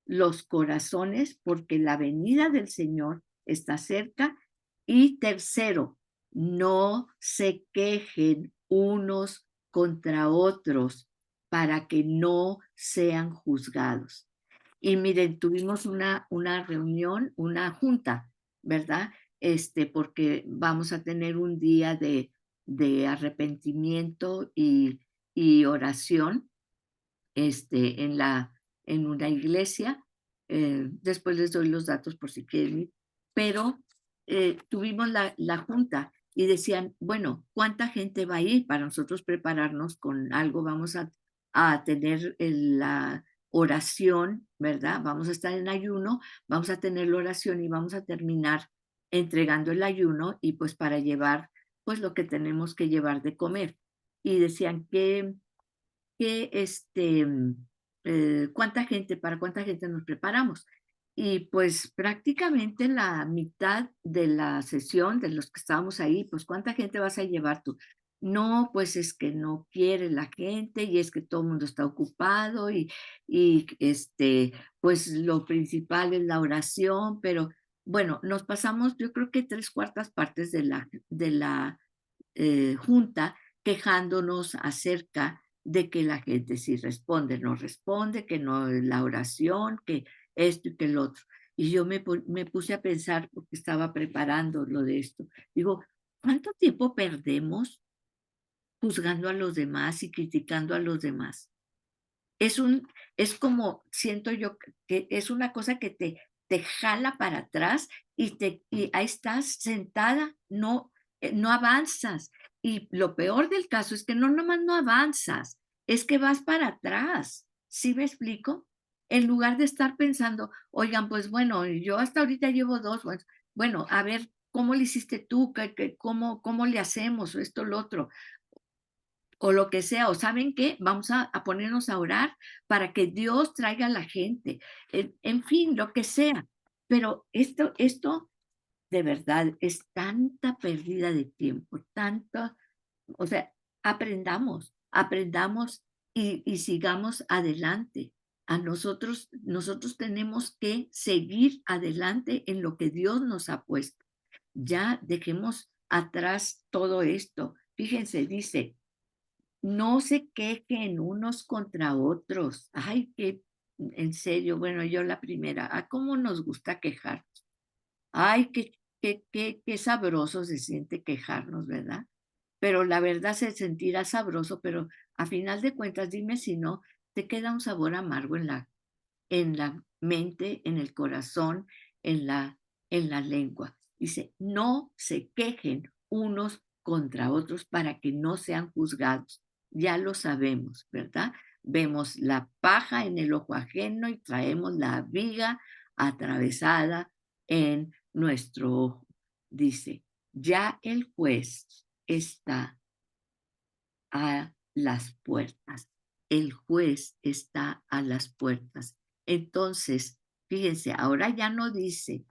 los corazones porque la venida del Señor está cerca. Y tercero, no se quejen unos contra otros para que no sean juzgados. Y miren, tuvimos una reunión, una junta, ¿verdad? Porque vamos a tener un día de arrepentimiento y oración en una iglesia. Después les doy los datos por si quieren ir. Pero tuvimos la junta y decían, bueno, ¿cuánta gente va a ir para nosotros prepararnos con algo? Vamos a tener la oración, ¿verdad? Vamos a estar en ayuno, vamos a tener la oración y vamos a terminar entregando el ayuno y pues para llevar pues lo que tenemos que llevar de comer. Y decían que para cuánta gente nos preparamos. Y pues prácticamente la mitad de la sesión, de los que estábamos ahí, pues ¿cuánta gente vas a llevar tú? No, pues es que no quiere la gente y es que todo el mundo está ocupado y pues lo principal es la oración, pero bueno, nos pasamos yo creo que tres cuartas partes de la junta quejándonos acerca de que la gente sí responde, no responde, que no es la oración, que esto y que el otro. Y yo me puse a pensar, porque estaba preparando lo de esto, digo, ¿cuánto tiempo perdemos juzgando a los demás y criticando a los demás? Es un, es como, siento yo, que es una cosa que te jala para atrás y ahí estás sentada, no avanzas. Y lo peor del caso es que no nomás no avanzas, es que vas para atrás. ¿Sí me explico? En lugar de estar pensando, oigan, pues bueno, yo hasta ahorita llevo dos, bueno, a ver, ¿cómo le hiciste tú? ¿Cómo le hacemos? Esto, lo otro o lo que sea, o ¿saben qué? Vamos a ponernos a orar para que Dios traiga a la gente, en fin, lo que sea. Pero esto de verdad es tanta pérdida de tiempo, tanta, o sea, aprendamos y sigamos adelante. Nosotros tenemos que seguir adelante en lo que Dios nos ha puesto. Ya dejemos atrás todo esto. Fíjense, dice, no se quejen unos contra otros. Ay, que en serio, bueno, yo la primera, ¿a cómo nos gusta quejar? Ay, qué sabroso se siente quejarnos, ¿verdad? Pero la verdad se sentirá sabroso, pero a final de cuentas, dime si no, te queda un sabor amargo en la mente, en el corazón, en la lengua. Dice, no se quejen unos contra otros para que no sean juzgados. Ya lo sabemos, ¿verdad? Vemos la paja en el ojo ajeno y traemos la viga atravesada en nuestro ojo. Dice, ya el juez está a las puertas. El juez está a las puertas. Entonces, fíjense, ahora ya no dice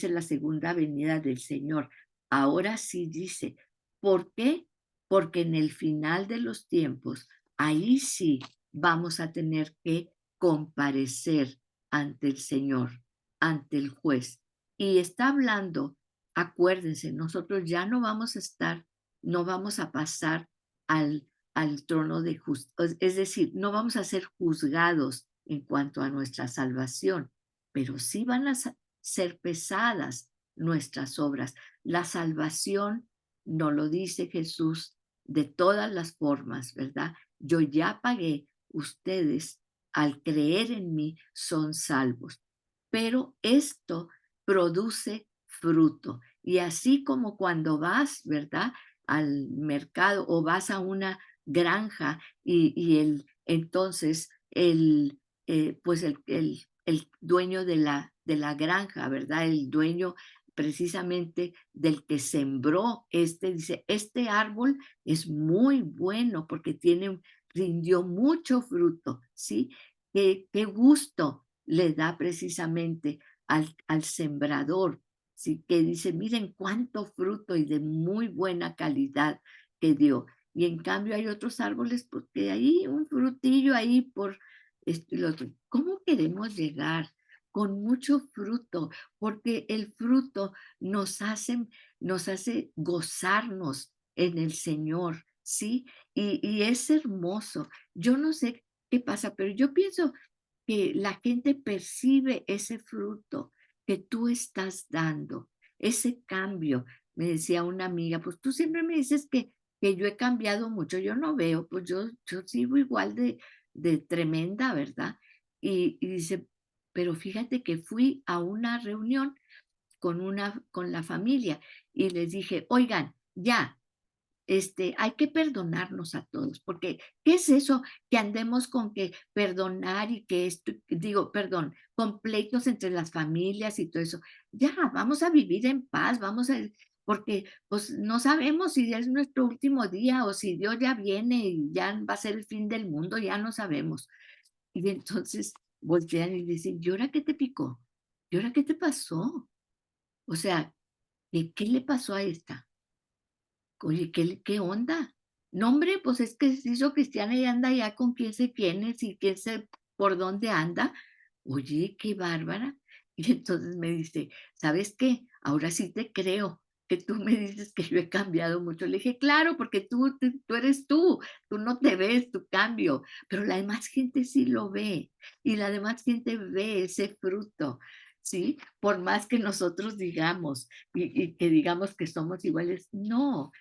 la segunda venida del Señor. Ahora sí dice, ¿por qué? Porque en el final de los tiempos, ahí sí vamos a tener que comparecer ante el Señor, ante el juez. Y está hablando, acuérdense, nosotros ya no vamos a estar, no vamos a pasar al trono de justicia. Es decir, no vamos a ser juzgados en cuanto a nuestra salvación, pero sí van a ser pesadas nuestras obras. La salvación nos lo dice Jesús de todas las formas, ¿verdad? Yo ya pagué, ustedes al creer en mí son salvos. Pero esto produce fruto. Y así como cuando vas, ¿verdad? Al mercado o vas a una granja entonces pues el dueño de la granja, ¿verdad? El dueño precisamente del que sembró dice, este árbol es muy bueno porque rindió mucho fruto, ¿sí? Qué gusto le da precisamente al sembrador, ¿sí? Que dice, miren cuánto fruto y de muy buena calidad que dio. Y en cambio hay otros árboles porque hay un frutillo ahí por esto y lo otro. ¿Cómo queremos llegar? Con mucho fruto, porque el fruto nos hace gozarnos en el Señor, ¿sí? Y es hermoso. Yo no sé qué pasa, pero yo pienso que la gente percibe ese fruto que tú estás dando, ese cambio. Me decía una amiga, pues tú siempre me dices que yo he cambiado mucho, yo no veo, pues yo sigo igual de tremenda, ¿verdad? Y dice, pero fíjate que fui a una reunión con la familia y les dije, oigan, ya, hay que perdonarnos a todos, porque ¿qué es eso que andemos con que perdonar y que esto, digo, perdón, con pleitos entre las familias y todo eso? Ya, vamos a vivir en paz, porque pues no sabemos si es nuestro último día o si Dios ya viene y ya va a ser el fin del mundo, ya no sabemos. Y entonces voltean y dicen, ¿y ahora qué te picó? ¿Y ahora qué te pasó? O sea, ¿qué le pasó a esta? Oye, ¿qué onda? No, hombre, pues es que se hizo cristiana y anda ya con quién sé quiénes y quién sé por dónde anda. Oye, qué bárbara. Y entonces me dice, ¿sabes qué? Ahora sí te creo que tú me dices que yo he cambiado mucho. Le dije, claro, porque tú eres tú no te ves tu cambio, pero la demás gente sí lo ve y la demás gente ve ese fruto, ¿sí? Por más que nosotros digamos y que digamos que somos iguales, no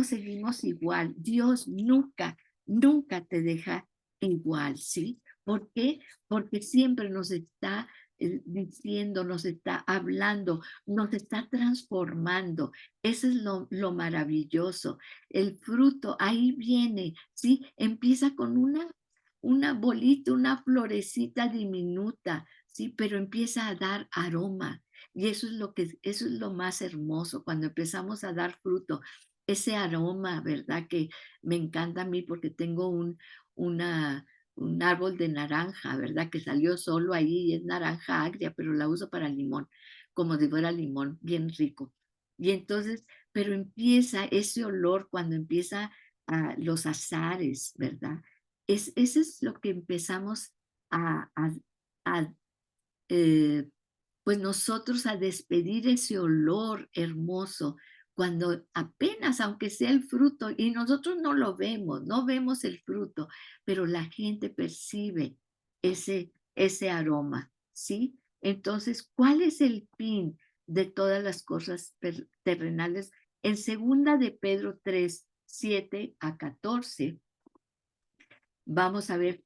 seguimos igual. Dios nunca, nunca te deja igual, ¿sí? ¿Por qué? Porque siempre nos está diciendo, nos está hablando, nos está transformando. Eso es lo maravilloso. El fruto ahí viene, ¿sí? Empieza con una bolita, una florecita diminuta, ¿sí? Pero empieza a dar aroma. Y eso es lo más hermoso cuando empezamos a dar fruto, ese aroma, ¿verdad? Que me encanta a mí porque tengo una, un árbol de naranja, ¿verdad? Que salió solo ahí y es naranja agria, pero la uso para limón, como si fuera limón, bien rico. Y entonces, pero empieza ese olor cuando empieza los azares, ¿verdad? Eso es lo que empezamos a, a, a, eh, pues nosotros a despedir ese olor hermoso cuando apenas, aunque sea el fruto, y nosotros no lo vemos, no vemos el fruto, pero la gente percibe ese aroma, ¿sí? Entonces, ¿cuál es el fin de todas las cosas terrenales? En segunda de Pedro 3 7 a 14 vamos a ver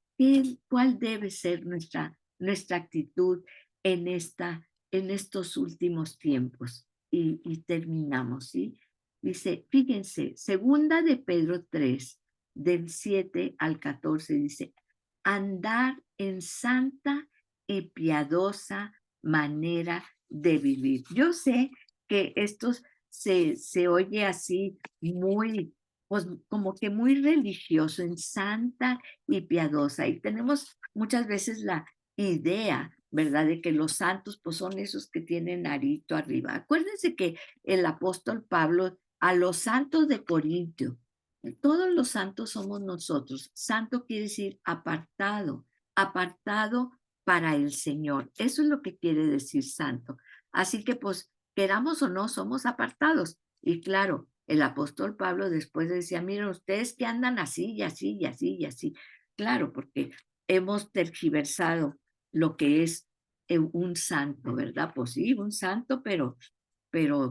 cuál debe ser nuestra actitud en, en estos últimos tiempos. Y terminamos, ¿sí? Dice, fíjense, segunda de Pedro 3 del 7 al 14 dice, andar en santa y piadosa manera de vivir. Yo sé que estos se oye así muy, pues como que muy religioso, en santa y piadosa. Y tenemos muchas veces la idea, ¿verdad?, de que los santos pues son esos que tienen arito arriba. Acuérdense que el apóstol Pablo a los santos de Corintio, todos los santos somos nosotros. Santo quiere decir apartado, apartado para el Señor. Eso es lo que quiere decir santo. Así que pues queramos o no, somos apartados. Y claro, el apóstol Pablo después decía, miren, ustedes que andan así y así y así y así. Claro, porque hemos tergiversado lo que es un santo, ¿verdad? Pues sí, un santo, pero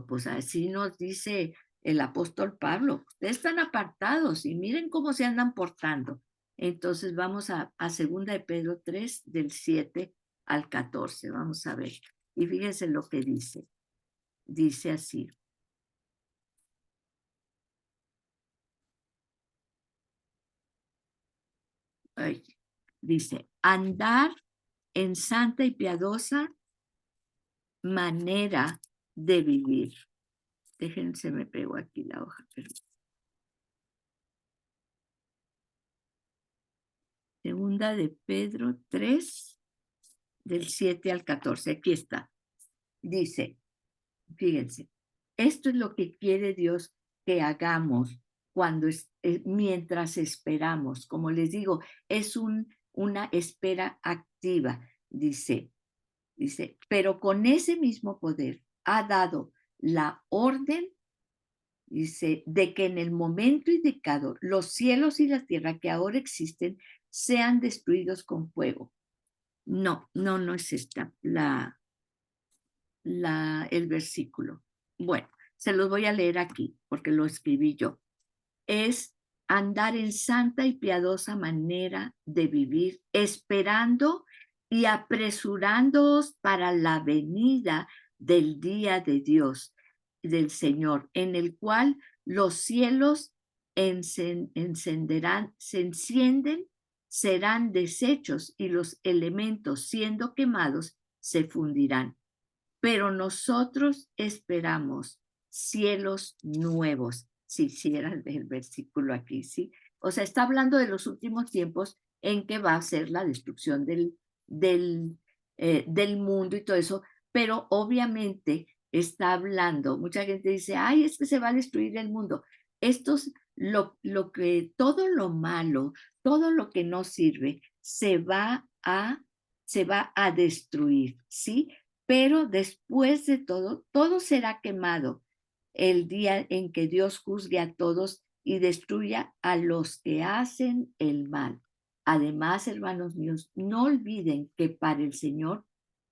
pues así nos dice el apóstol Pablo, ustedes están apartados y miren cómo se andan portando. Entonces vamos a segunda de Pedro 3 del 7 al 14, vamos a ver. Y fíjense lo que dice. Dice así. Ay, dice, andar en santa y piadosa manera de vivir. Déjense, me pego aquí la hoja. Segunda de Pedro 3 del 7 al 14. Aquí está. Dice, fíjense, esto es lo que quiere Dios que hagamos mientras esperamos. Como les digo, es una espera activa. Dice, pero con ese mismo poder ha dado la orden, dice, de que en el momento indicado los cielos y la tierra que ahora existen sean destruidos con fuego. No es esta el versículo. Bueno, se los voy a leer aquí porque lo escribí yo. Es andar en santa y piadosa manera de vivir, esperando y apresurándoos para la venida del día de Dios, del Señor, en el cual los cielos encenderán, se encienden, serán deshechos y los elementos siendo quemados se fundirán, pero nosotros esperamos cielos nuevos. Si hicieran el versículo aquí, ¿sí? O sea, está hablando de los últimos tiempos en que va a ser la destrucción del mundo y todo eso, pero obviamente está hablando, mucha gente dice, ay, es que se va a destruir el mundo. Esto es todo lo malo, todo lo que no sirve, se va a destruir, ¿sí? Pero después de todo, todo será quemado el día en que Dios juzgue a todos y destruya a los que hacen el mal. Además, hermanos míos, no olviden que para el Señor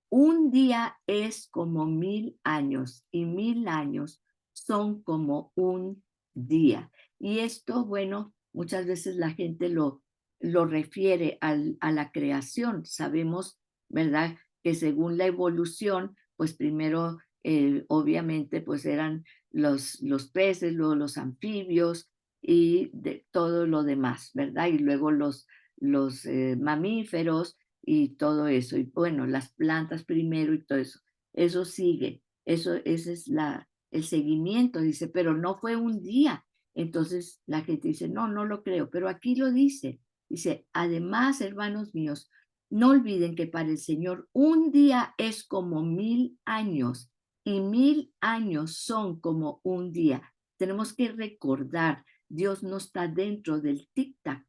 un día es como 1000 años y 1000 años son como un día. Y esto, bueno, muchas veces la gente lo refiere a la creación. Sabemos, ¿verdad?, que según la evolución, pues primero, obviamente, pues eran los peces, luego los anfibios y de todo lo demás, ¿verdad? Y luego los mamíferos y todo eso. Y bueno, las plantas primero y todo eso. Eso sigue. Ese es el seguimiento, dice, pero no fue un día. Entonces la gente dice, no lo creo, pero aquí lo dice. Dice, además, hermanos míos, no olviden que para el Señor un día es como 1000 años y 1000 años son como un día. Tenemos que recordar, Dios no está dentro del tic tac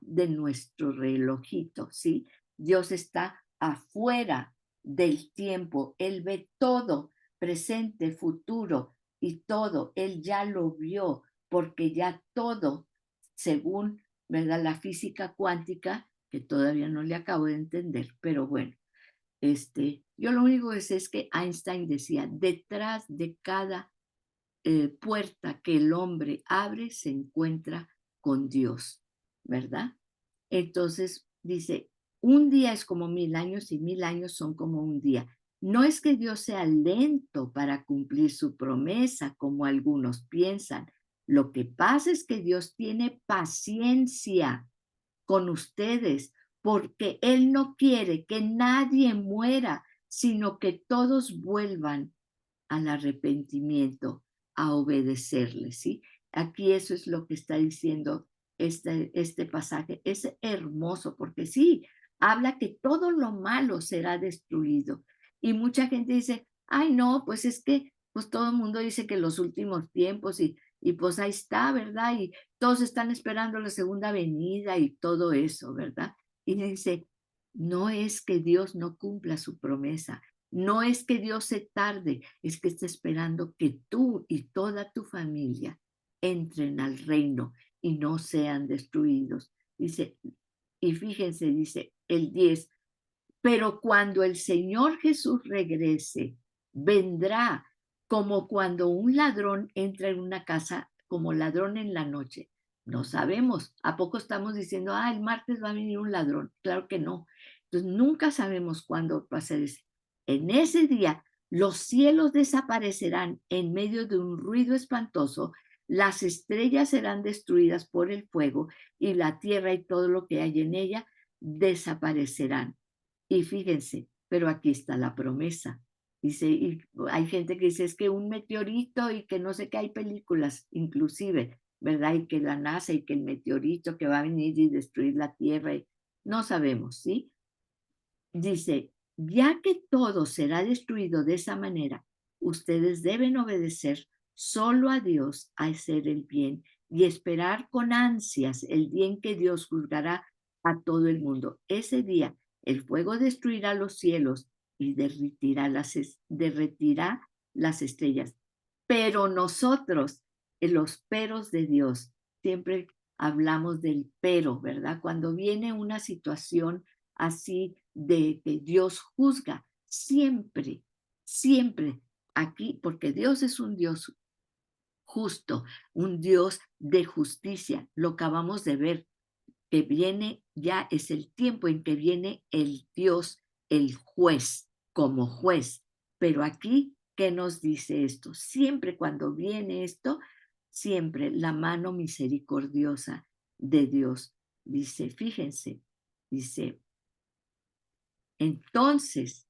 de nuestro relojito, ¿sí? Dios está afuera del tiempo. Él ve todo, presente, futuro y todo. Él ya lo vio porque ya todo, según, ¿verdad?, la física cuántica, que todavía no le acabo de entender, pero bueno, yo lo único que sé es que Einstein decía, detrás de cada puerta que el hombre abre se encuentra con Dios, ¿verdad? Entonces dice, un día es como 1000 años y 1000 años son como un día. No es que Dios sea lento para cumplir su promesa, como algunos piensan. Lo que pasa es que Dios tiene paciencia con ustedes porque Él no quiere que nadie muera, sino que todos vuelvan al arrepentimiento. a obedecerle, ¿sí? Aquí eso es lo que está diciendo este pasaje. Es hermoso porque sí, habla que todo lo malo será destruido. Y mucha gente dice, ay, no, pues es que pues todo el mundo dice que los últimos tiempos y pues ahí está, ¿verdad? Y todos están esperando la segunda venida y todo eso, ¿verdad? Y dice, no es que Dios no cumpla su promesa, no es que Dios se tarde, es que está esperando que tú y toda tu familia entren al reino y no sean destruidos. Dice, y fíjense, dice el 10, pero cuando el Señor Jesús regrese, vendrá como cuando un ladrón entra en una casa, como ladrón en la noche. No sabemos. ¿A poco estamos diciendo, ah, el martes va a venir un ladrón? Claro que no. Entonces, nunca sabemos cuándo va a ser ese. En ese día, los cielos desaparecerán en medio de un ruido espantoso, las estrellas serán destruidas por el fuego y la tierra y todo lo que hay en ella desaparecerán. Y fíjense, pero aquí está la promesa. Dice, y hay gente que dice, es que un meteorito y que no sé qué, hay películas inclusive, ¿verdad? Y que la NASA y que el meteorito que va a venir y destruir la Tierra, y no sabemos, ¿sí? Dice, ya que todo será destruido de esa manera, ustedes deben obedecer solo a Dios, a hacer el bien y esperar con ansias el día en que Dios juzgará a todo el mundo. Ese día el fuego destruirá los cielos y derretirá las estrellas. Pero nosotros, en los peros de Dios, siempre hablamos del pero, ¿verdad? Cuando viene una situación así de que Dios juzga, siempre, siempre aquí, porque Dios es un Dios justo, un Dios de justicia, lo acabamos de ver, que viene, ya es el tiempo en que viene el Dios, el juez, como juez. Pero aquí, ¿qué nos dice esto? Siempre cuando viene esto, siempre la mano misericordiosa de Dios. Dice, fíjense, dice, entonces,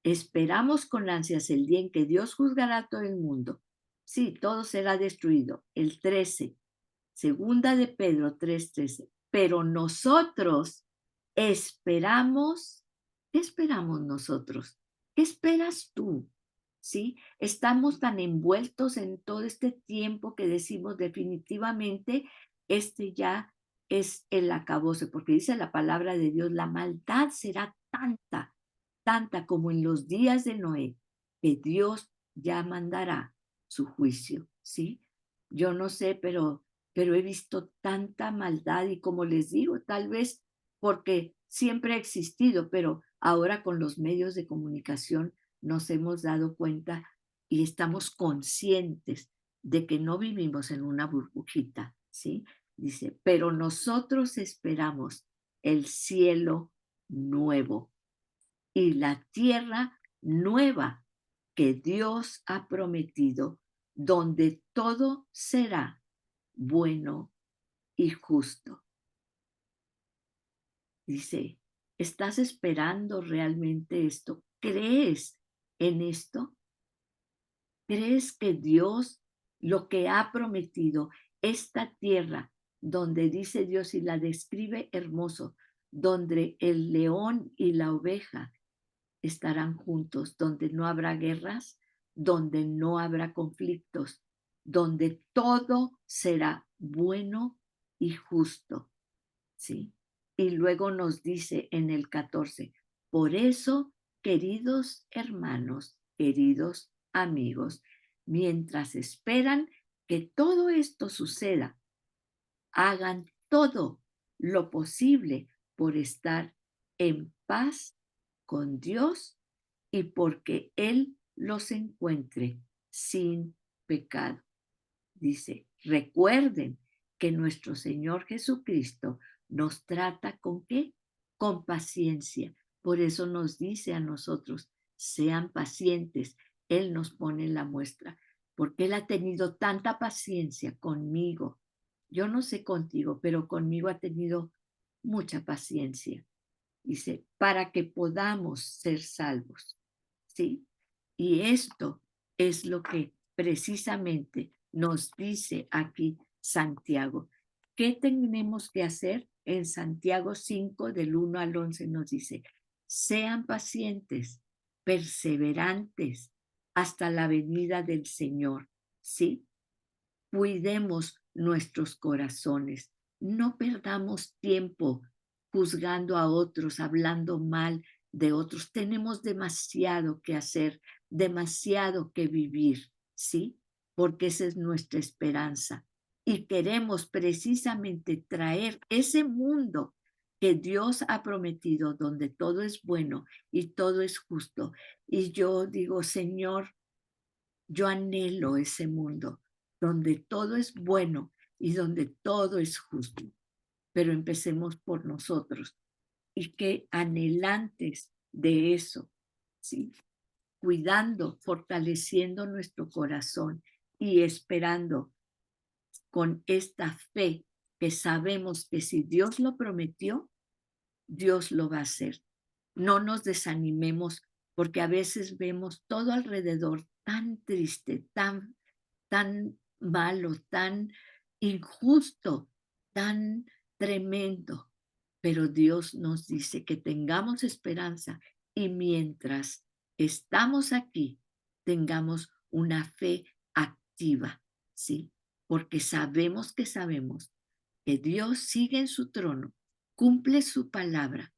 esperamos con ansias el día en que Dios juzgará a todo el mundo. Sí, todo será destruido. El 13, segunda de Pedro 3:13. Pero nosotros esperamos, ¿qué esperamos nosotros? ¿Qué esperas tú? ¿Sí? Estamos tan envueltos en todo este tiempo que decimos definitivamente, este ya es el acabose, porque dice la palabra de Dios, la maldad será tanta, tanta como en los días de Noé, que Dios ya mandará su juicio, ¿sí? Yo no sé, pero he visto tanta maldad y como les digo, tal vez porque siempre ha existido, pero ahora con los medios de comunicación nos hemos dado cuenta y estamos conscientes de que no vivimos en una burbujita, ¿sí? Dice, pero nosotros esperamos el cielo nuevo y la tierra nueva que Dios ha prometido, donde todo será bueno y justo. Dice, ¿estás esperando realmente esto? ¿Crees en esto? ¿Crees que Dios lo que ha prometido, esta tierra donde dice Dios y la describe hermoso, donde el león y la oveja estarán juntos, donde no habrá guerras, donde no habrá conflictos, donde todo será bueno y justo, ¿sí? Y luego nos dice en el 14, por eso, queridos hermanos, queridos amigos, mientras esperan que todo esto suceda, hagan todo lo posible por estar en paz con Dios y porque Él los encuentre sin pecado. Dice, recuerden que nuestro Señor Jesucristo nos trata con qué? Con paciencia. Por eso nos dice a nosotros, sean pacientes. Él nos pone la muestra, porque Él ha tenido tanta paciencia conmigo. Yo no sé contigo, pero conmigo ha tenido mucha paciencia. Dice, para que podamos ser salvos. ¿Sí? Y esto es lo que precisamente nos dice aquí Santiago. ¿Qué tenemos que hacer? En Santiago 5, del 1 al 11 nos dice, sean pacientes, perseverantes hasta la venida del Señor, ¿sí? Cuidemos nuestros corazones, no perdamos tiempo juzgando a otros, hablando mal de otros. Tenemos demasiado que hacer, demasiado que vivir, ¿sí? Porque esa es nuestra esperanza. Y queremos precisamente traer ese mundo que Dios ha prometido, donde todo es bueno y todo es justo. Y yo digo, Señor, yo anhelo ese mundo donde todo es bueno y donde todo es justo. Pero empecemos por nosotros y que anhelantes de eso, ¿sí? Cuidando, fortaleciendo nuestro corazón y esperando con esta fe que sabemos que si Dios lo prometió, Dios lo va a hacer. No nos desanimemos porque a veces vemos todo alrededor tan triste, tan malo, tan injusto, tan tremendo. Pero Dios nos dice que tengamos esperanza y mientras estamos aquí, tengamos una fe activa, ¿sí? Porque sabemos que Dios sigue en su trono, cumple su palabra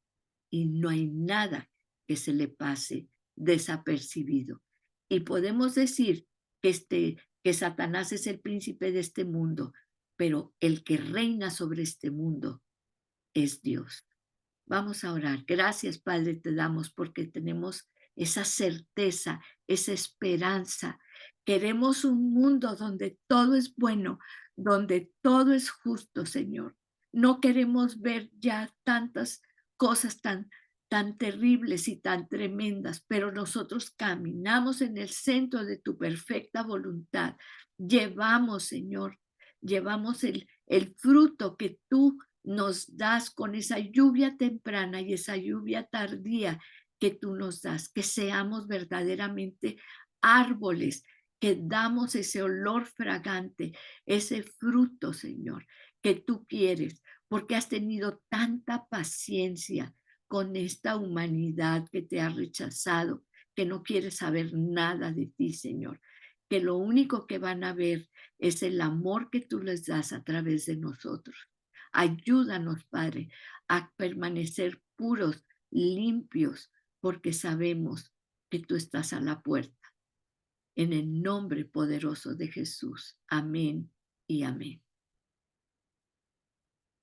y no hay nada que se le pase desapercibido. Y podemos decir que Satanás es el príncipe de este mundo, pero el que reina sobre este mundo es Dios. Vamos a orar. Gracias, Padre, te damos porque tenemos esa certeza, esa esperanza. Queremos un mundo donde todo es bueno, donde todo es justo, Señor. No queremos ver ya tantas cosas tan terribles y tan tremendas, pero nosotros caminamos en el centro de tu perfecta voluntad. Llevamos, Señor, llevamos el fruto que tú nos das con esa lluvia temprana y esa lluvia tardía que tú nos das, que seamos verdaderamente árboles, que damos ese olor fragante, ese fruto, Señor, que tú quieres, porque has tenido tanta paciencia con esta humanidad que te ha rechazado, que no quiere saber nada de ti, Señor, que lo único que van a ver es el amor que tú les das a través de nosotros. Ayúdanos, Padre, a permanecer puros, limpios, porque sabemos que tú estás a la puerta. En el nombre poderoso de Jesús. Amén y amén.